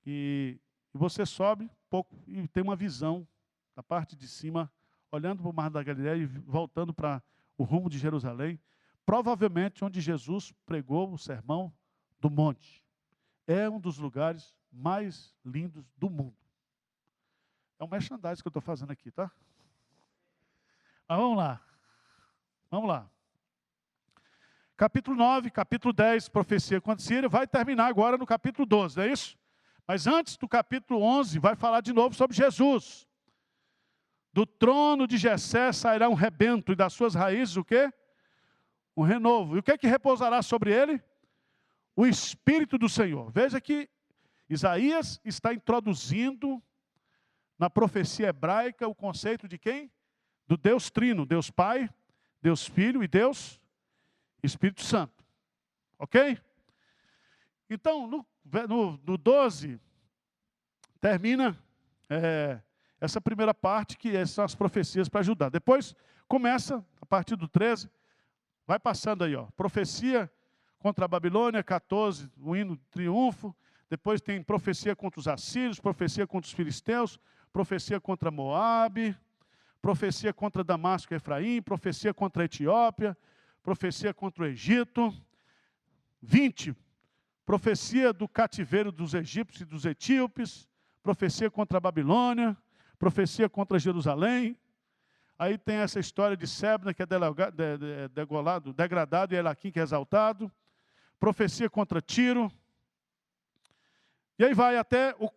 e você sobe um pouco e tem uma visão da parte de cima, olhando para o mar da Galileia e voltando para o rumo de Jerusalém, provavelmente onde Jesus pregou o sermão do monte. É um dos lugares mais lindos do mundo. É um merchandising que eu estou fazendo aqui, tá? Mas vamos lá. Vamos lá. Capítulo 9, capítulo 10, profecia contra Síria, vai terminar agora no capítulo 12, não é isso? Mas antes do capítulo 11, vai falar de novo sobre Jesus. Do trono de Jessé sairá um rebento, e das suas raízes o quê? Um renovo. E o que é que repousará sobre ele? O Espírito do Senhor. Veja que Isaías está introduzindo na profecia hebraica o conceito de quem? Do Deus Trino, Deus Pai, Deus Filho e Deus Espírito Santo. Ok? Então, no 12, termina essa primeira parte, que são as profecias para ajudar. Depois, começa, a partir do 13, vai passando aí, ó, profecia contra a Babilônia, 14, o hino de triunfo. Depois tem profecia contra os assírios, profecia contra os filisteus, profecia contra Moabe, profecia contra Damasco e Efraim, profecia contra a Etiópia, profecia contra o Egito. 20, profecia do cativeiro dos egípcios e dos etíopes, profecia contra a Babilônia, profecia contra Jerusalém. Aí tem essa história de Sebna, que é degradado, e Elaquim, que é exaltado. Profecia contra Tiro. E aí vai até o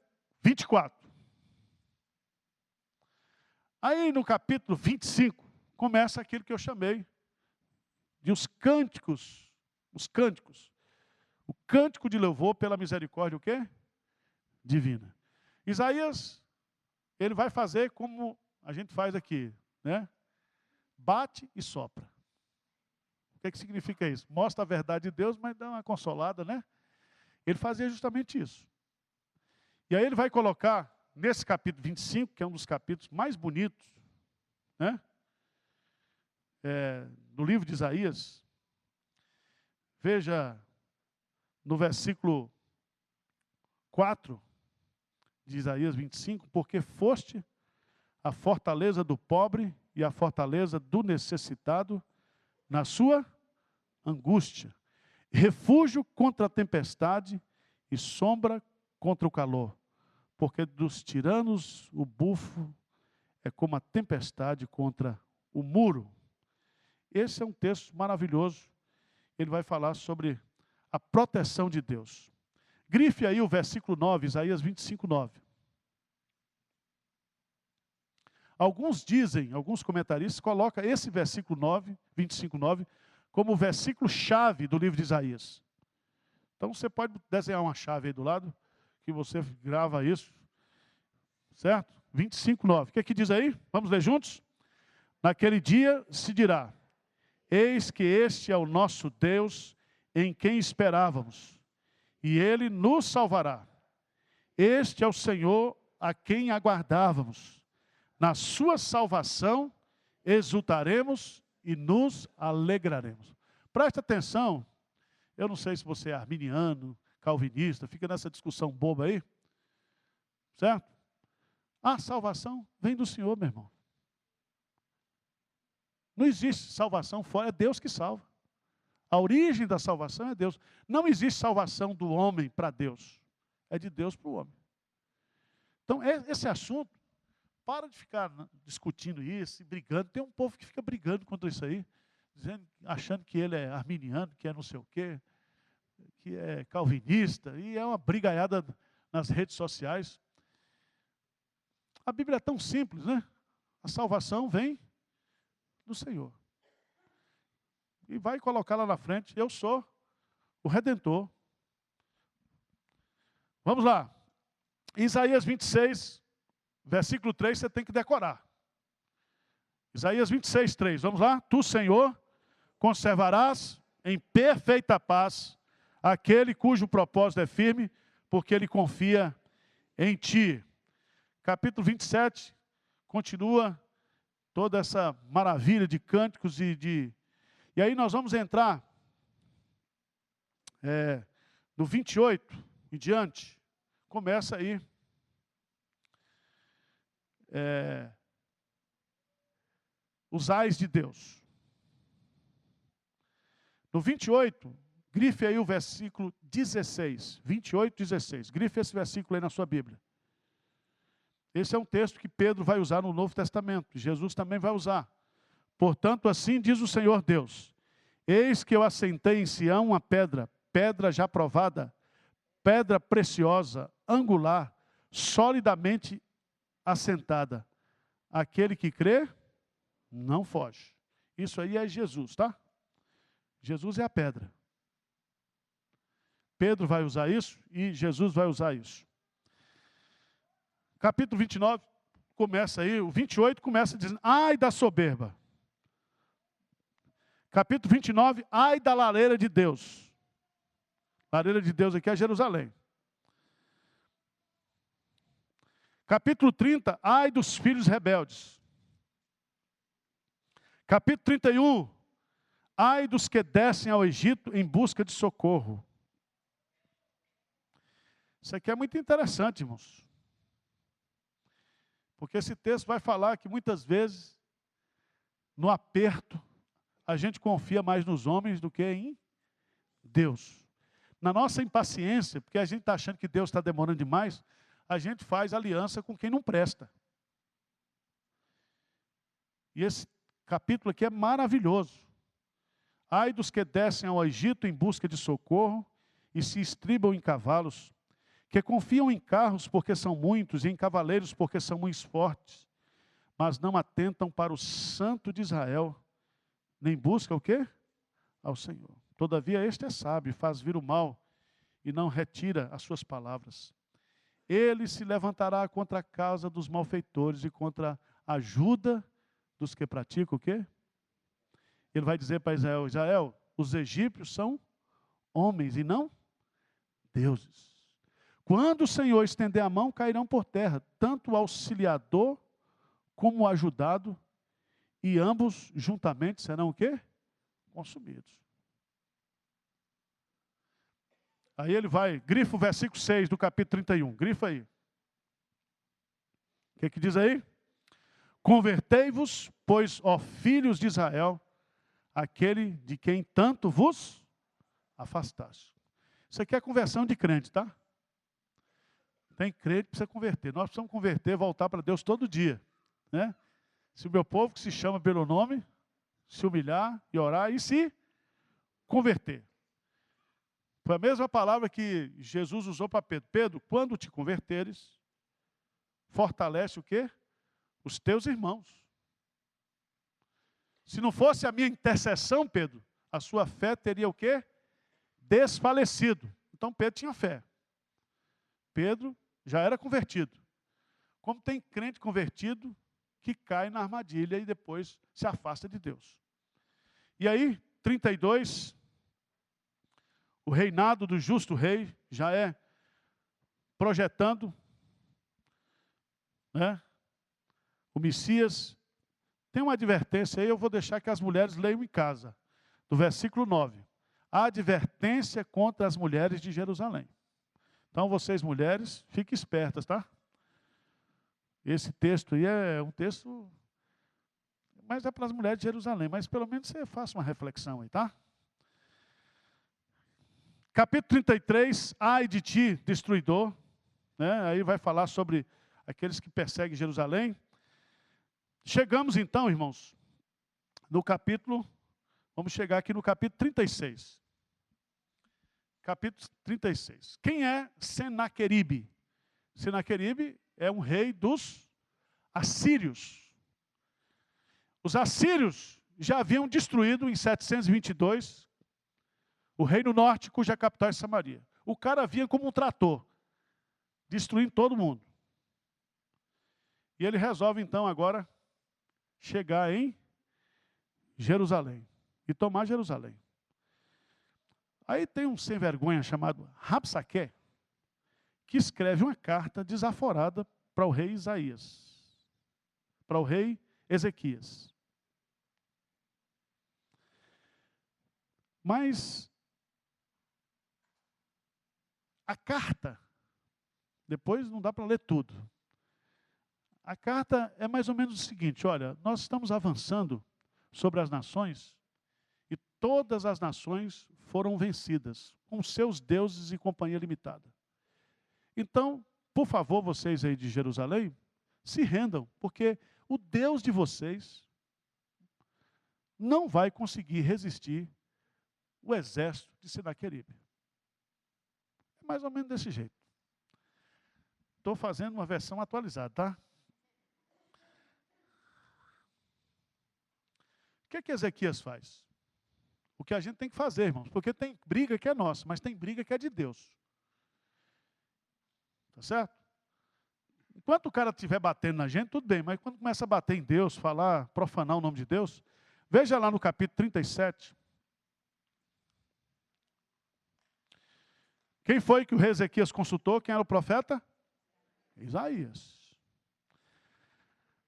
24. Aí no capítulo 25, começa aquilo que eu chamei de os cânticos. Os cânticos. O cântico de louvor pela misericórdia, o quê? Divina. Isaías, ele vai fazer como a gente faz aqui, né? Bate e sopra. O que significa isso? Mostra a verdade de Deus, mas dá uma consolada, né? Ele fazia justamente isso. E aí ele vai colocar, nesse capítulo 25, que é um dos capítulos mais bonitos, né? Do livro de Isaías, veja no versículo 4 de Isaías 25, porque foste a fortaleza do pobre e a fortaleza do necessitado na sua angústia, refúgio contra a tempestade e sombra contra o calor, porque dos tiranos o bufo é como a tempestade contra o muro. Esse é um texto maravilhoso. Ele vai falar sobre a proteção de Deus. Grife aí o versículo 9, Isaías 25, 9. Alguns comentaristas colocam esse versículo 9, 25, 9, como o versículo chave do livro de Isaías. Então você pode desenhar uma chave aí do lado, que você grava isso, certo? 25, 9. O que diz aí? Vamos ler juntos? Naquele dia se dirá: eis que este é o nosso Deus, em quem esperávamos, e ele nos salvará. Este é o Senhor a quem aguardávamos. Na sua salvação exultaremos e nos alegraremos. Presta atenção, eu não sei se você é arminiano, calvinista, fica nessa discussão boba aí, certo? A salvação vem do Senhor, meu irmão. Não existe salvação fora, é Deus que salva. A origem da salvação é Deus. Não existe salvação do homem para Deus, é de Deus para o homem. Então, esse assunto, para de ficar discutindo isso e brigando. Tem um povo que fica brigando contra isso aí, achando que ele é arminiano, que é não sei o quê, que é calvinista, e é uma brigaiada nas redes sociais. A Bíblia é tão simples, né? A salvação vem do Senhor. E vai colocar lá na frente: eu sou o Redentor. Vamos lá. Isaías 26, versículo 3, você tem que decorar. Isaías 26, 3. Vamos lá? Tu, Senhor, conservarás em perfeita paz aquele cujo propósito é firme, porque ele confia em ti. Capítulo 27, continua toda essa maravilha de cânticos e aí nós vamos entrar no 28 em diante. Começa aí. Os ais de Deus. No 28, grife aí o versículo 16. 28, 16. Grife esse versículo aí na sua Bíblia. Esse é um texto que Pedro vai usar no Novo Testamento. Jesus também vai usar. Portanto, assim diz o Senhor Deus: eis que eu assentei em Sião uma pedra, pedra já provada, pedra preciosa, angular, solidamente assentada. Aquele que crê, não foge. Isso aí é Jesus, tá? Jesus é a pedra. Pedro vai usar isso e Jesus vai usar isso. Capítulo 29 começa aí, o 28 começa dizendo: ai da soberba. Capítulo 29, ai da lareira de Deus. Lareira de Deus aqui é Jerusalém. Capítulo 30, ai dos filhos rebeldes. Capítulo 31, ai dos que descem ao Egito em busca de socorro. Isso aqui é muito interessante, irmãos. Porque esse texto vai falar que muitas vezes, no aperto, a gente confia mais nos homens do que em Deus. Na nossa impaciência, porque a gente está achando que Deus está demorando demais, a gente faz aliança com quem não presta. E esse capítulo aqui é maravilhoso. Ai dos que descem ao Egito em busca de socorro e se estribam em cavalos, que confiam em carros porque são muitos e em cavaleiros porque são muito fortes, mas não atentam para o Santo de Israel, nem busca o quê? Ao Senhor. Todavia este é sábio, faz vir o mal e não retira as suas palavras. ele se levantará contra a causa dos malfeitores e contra a ajuda dos que praticam o quê? Ele vai dizer para Israel, Israel, os egípcios são homens e não deuses. Quando o Senhor estender a mão, cairão por terra, tanto o auxiliador como o ajudado, e ambos juntamente serão o quê? Consumidos. Aí ele vai, grifa o versículo 6 do capítulo 31, grifa aí. O que diz aí? Convertei-vos, pois, ó filhos de Israel, aquele de quem tanto vos afastaste. Isso aqui é conversão de crente, tá? Tem crente que precisa converter. Nós precisamos converter, voltar para Deus todo dia, né? Se o meu povo que se chama pelo nome, se humilhar e orar e se converter. Foi a mesma palavra que Jesus usou para Pedro. Pedro, quando te converteres, fortalece o quê? Os teus irmãos. Se não fosse a minha intercessão, Pedro, a sua fé teria o quê? Desfalecido. Então Pedro tinha fé. Pedro já era convertido. Como tem crente convertido que cai na armadilha e depois se afasta de Deus. E aí, 32, o reinado do justo rei já é projetando, né? O Messias. Tem uma advertência aí, eu vou deixar que as mulheres leiam em casa. Do versículo 9. A advertência contra as mulheres de Jerusalém. Então, vocês mulheres, fiquem espertas, tá? Esse texto aí é um texto, mas é para as mulheres de Jerusalém. Mas pelo menos você faça uma reflexão aí, tá? Capítulo 33, ai de ti, destruidor. Né? Aí vai falar sobre aqueles que perseguem Jerusalém. Chegamos então, irmãos, no capítulo, vamos chegar aqui no capítulo 36. Capítulo 36. Quem é Senaqueribe? Senaqueribe é um rei dos assírios. Os assírios já haviam destruído em 722 o reino norte, cuja capital é Samaria. O cara vinha como um trator, destruindo todo mundo. E ele resolve então agora chegar em Jerusalém e tomar Jerusalém. Aí tem um sem vergonha chamado Rabsaque, que escreve uma carta desaforada para o rei Isaías, para o rei Ezequias. Mas a carta, depois não dá para ler tudo. A carta é mais ou menos o seguinte, olha, nós estamos avançando sobre as nações e todas as nações foram vencidas com seus deuses e companhia limitada. Então, por favor, vocês aí de Jerusalém, se rendam, porque o Deus de vocês não vai conseguir resistir o exército de Senaqueribe. É mais ou menos desse jeito. Estou fazendo uma versão atualizada, tá? O que Ezequias faz? O que a gente tem que fazer, irmãos, porque tem briga que é nossa, mas tem briga que é de Deus. Tá certo? Enquanto o cara estiver batendo na gente, tudo bem, mas quando começa a bater em Deus, falar, profanar o nome de Deus, veja lá no capítulo 37. Quem foi que o rei Ezequias consultou? Quem era o profeta? Isaías.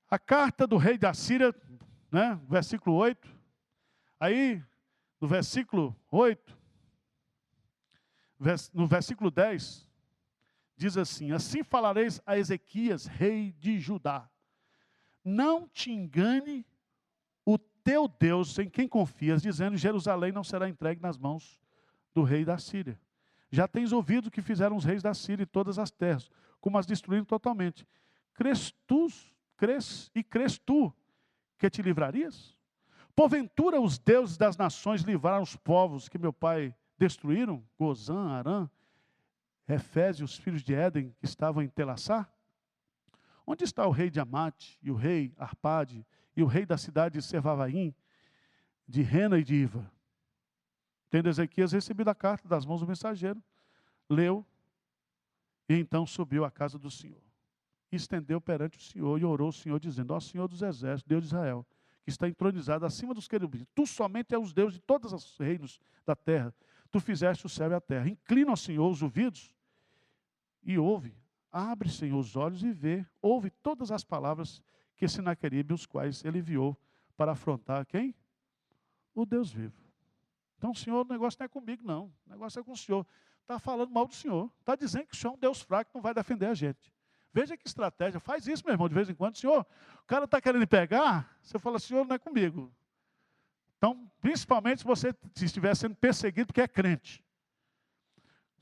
A carta do rei da Síria, né, versículo 8. Aí, no versículo 8, no versículo 10, diz assim: assim falareis a Ezequias, rei de Judá. Não te engane o teu Deus em quem confias, dizendo: Jerusalém não será entregue nas mãos do rei da Síria. Já tens ouvido o que fizeram os reis da Síria e todas as terras, como as destruíram totalmente. Crês tu que te livrarias? Porventura os deuses das nações livraram os povos que meu pai destruíram? Gozã, Arã, Efés e os filhos de Éden que estavam em Telassá? Onde está o rei de Amate, e o rei Arpade, e o rei da cidade de Servavaim, de Rena e de Iva? Tendo Ezequias recebido a carta das mãos do mensageiro, leu E então subiu à casa do Senhor. E estendeu perante o Senhor e orou o Senhor, dizendo: ó Senhor dos exércitos, Deus de Israel, que está entronizado acima dos querubins, tu somente és o Deus de todos os reinos da terra. Tu fizeste o céu e a terra. Inclina ao Senhor os ouvidos e ouve. Abre, Senhor, os olhos e vê. Ouve todas as palavras que Senaqueribe, os quais ele enviou para afrontar quem? O Deus vivo. Então, Senhor, o negócio não é comigo, não. O negócio é com o Senhor. Está falando mal do Senhor. Está dizendo que o Senhor é um Deus fraco, não vai defender a gente. Veja que estratégia. Faz isso, meu irmão, de vez em quando. Senhor, o cara está querendo me pegar, você fala: Senhor, não é comigo. Então, principalmente se você estiver sendo perseguido porque é crente.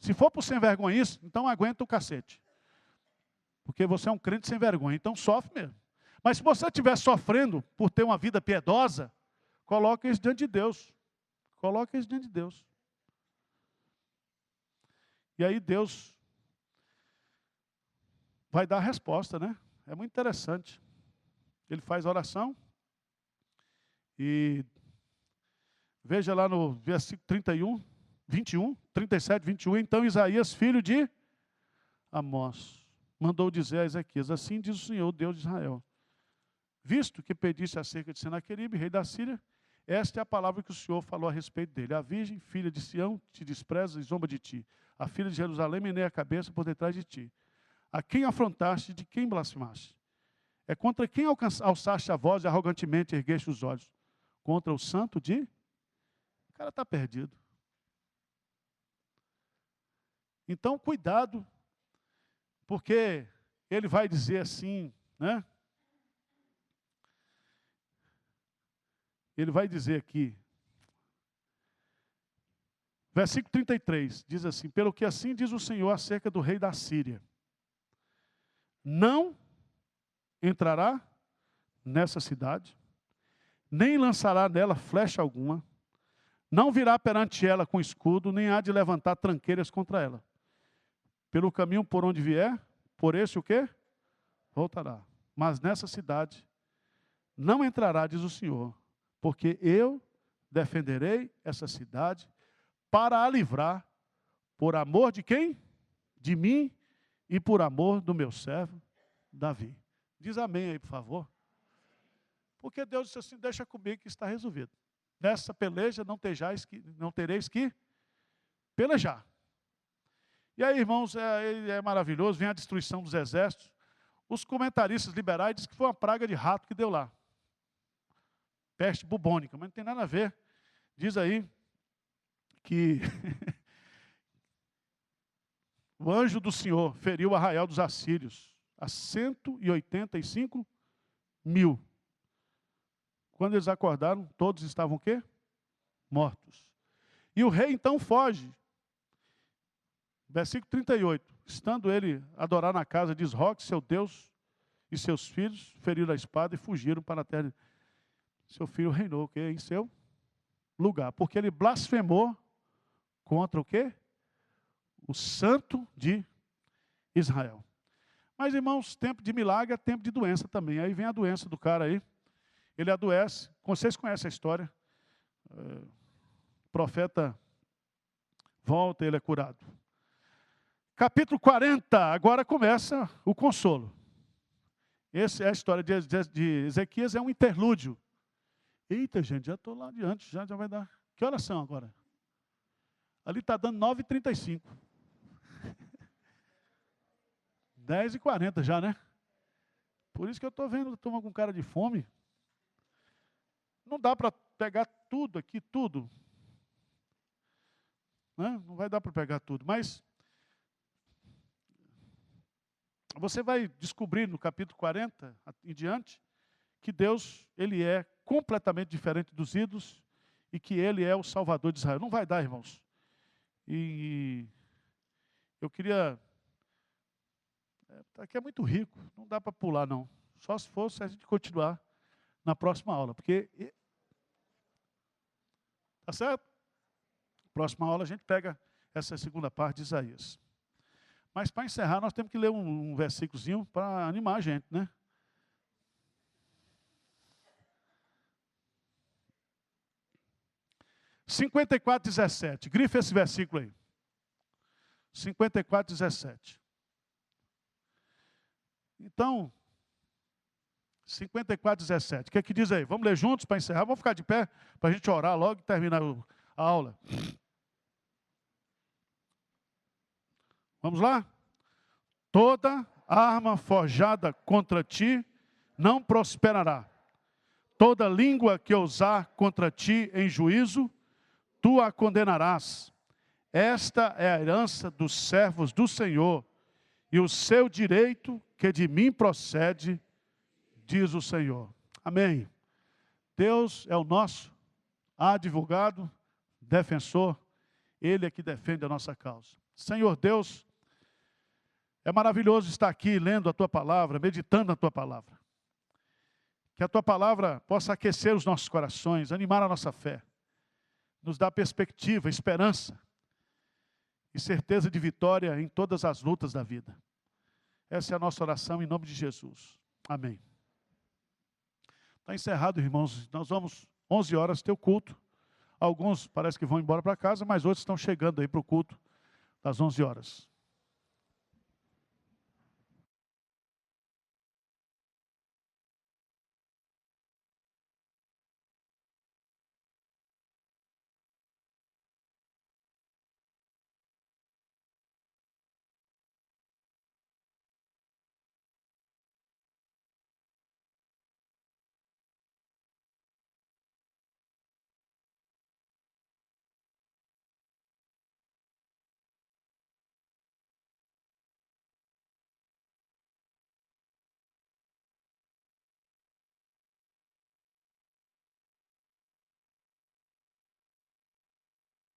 Se for por sem vergonha isso, então aguenta o cacete. Porque você é um crente sem vergonha, então sofre mesmo. Mas se você estiver sofrendo por ter uma vida piedosa, coloque isso diante de Deus. Coloque isso diante de Deus. E aí Deus vai dar a resposta, né? É muito interessante. Ele faz oração e veja lá no versículo 21, 37, 21. Então Isaías, filho de Amós, mandou dizer a Ezequias: assim diz o Senhor, Deus de Israel, visto que pediste acerca de Senaqueribe, rei da Síria, esta é a palavra que o Senhor falou a respeito dele. A virgem, filha de Sião, te despreza e zomba de ti. A filha de Jerusalém meneia a cabeça por detrás de ti. A quem afrontaste, de quem blasfemaste? É contra quem alçaste a voz e arrogantemente ergueste os olhos? Contra o santo de... O cara está perdido. Então, cuidado, porque ele vai dizer assim, né? Ele vai dizer aqui, versículo 33, diz assim: pelo que assim diz o Senhor acerca do rei da Síria, não entrará nessa cidade, nem lançará nela flecha alguma, não virá perante ela com escudo, nem há de levantar tranqueiras contra ela. Pelo caminho por onde vier, por esse o quê? Voltará. Mas nessa cidade não entrará, diz o Senhor, porque eu defenderei essa cidade para a livrar, por amor de quem? De mim e por amor do meu servo Davi. Diz amém aí, por favor. Porque Deus disse assim: deixa comigo que está resolvido. Nessa peleja não tereis que pelejar. E aí, irmãos, é maravilhoso, vem a destruição dos exércitos. Os comentaristas liberais dizem que foi uma praga de rato que deu lá. Peste bubônica, mas não tem nada a ver. Diz aí que o anjo do Senhor feriu o arraial dos assírios a 185 mil. Quando eles acordaram, todos estavam o quê? Mortos. E o rei então foge. Versículo 38. Estando ele a adorar na casa de Isroque, seu Deus, e seus filhos feriram a espada e fugiram para a terra. Seu filho reinou o quê? Em seu lugar. Porque ele blasfemou contra o quê? O santo de Israel. Mas, irmãos, tempo de milagre é tempo de doença também. Aí vem a doença do cara aí. Ele adoece. Vocês conhecem a história. O profeta volta, ele é curado. Capítulo 40, agora começa o consolo. Essa é a história de Ezequias, é um interlúdio. Eita, gente, já estou lá adiante, já vai dar. Que horas são agora? Ali está dando 9h35. 10h40 já, né? Por isso que eu estou vendo a turma com cara de fome. Não dá para pegar tudo aqui, tudo. Né? Não vai dar para pegar tudo, mas você vai descobrir no capítulo 40 em diante que Deus, ele é completamente diferente dos ídolos e que ele é o Salvador de Israel. Não vai dar, irmãos. E eu queria... Aqui é muito rico, não dá para pular não. Só se fosse a gente continuar na próxima aula, porque... Tá certo? Próxima aula a gente pega essa segunda parte de Isaías. Mas para encerrar, nós temos que ler um versículozinho para animar a gente, né? « 54:17. Grife esse versículo aí. 54:17. Então, 54:17. O que é que diz aí? Vamos ler juntos para encerrar? Vamos ficar de pé para a gente orar logo e terminar a aula. Vamos lá? Toda arma forjada contra ti não prosperará. Toda língua que ousar contra ti em juízo, tu a condenarás. Esta é a herança dos servos do Senhor, e o seu direito que de mim procede, diz o Senhor. Amém. Deus é o nosso advogado, defensor, Ele é que defende a nossa causa. Senhor Deus, é maravilhoso estar aqui lendo a Tua palavra, meditando na Tua palavra. Que a Tua palavra possa aquecer os nossos corações, animar a nossa fé, nos dar perspectiva, esperança e certeza de vitória em todas as lutas da vida. Essa é a nossa oração em nome de Jesus. Amém. Está encerrado, irmãos. Nós vamos, 11 horas, ter o culto. Alguns parece que vão embora para casa, mas outros estão chegando aí para o culto das 11 horas.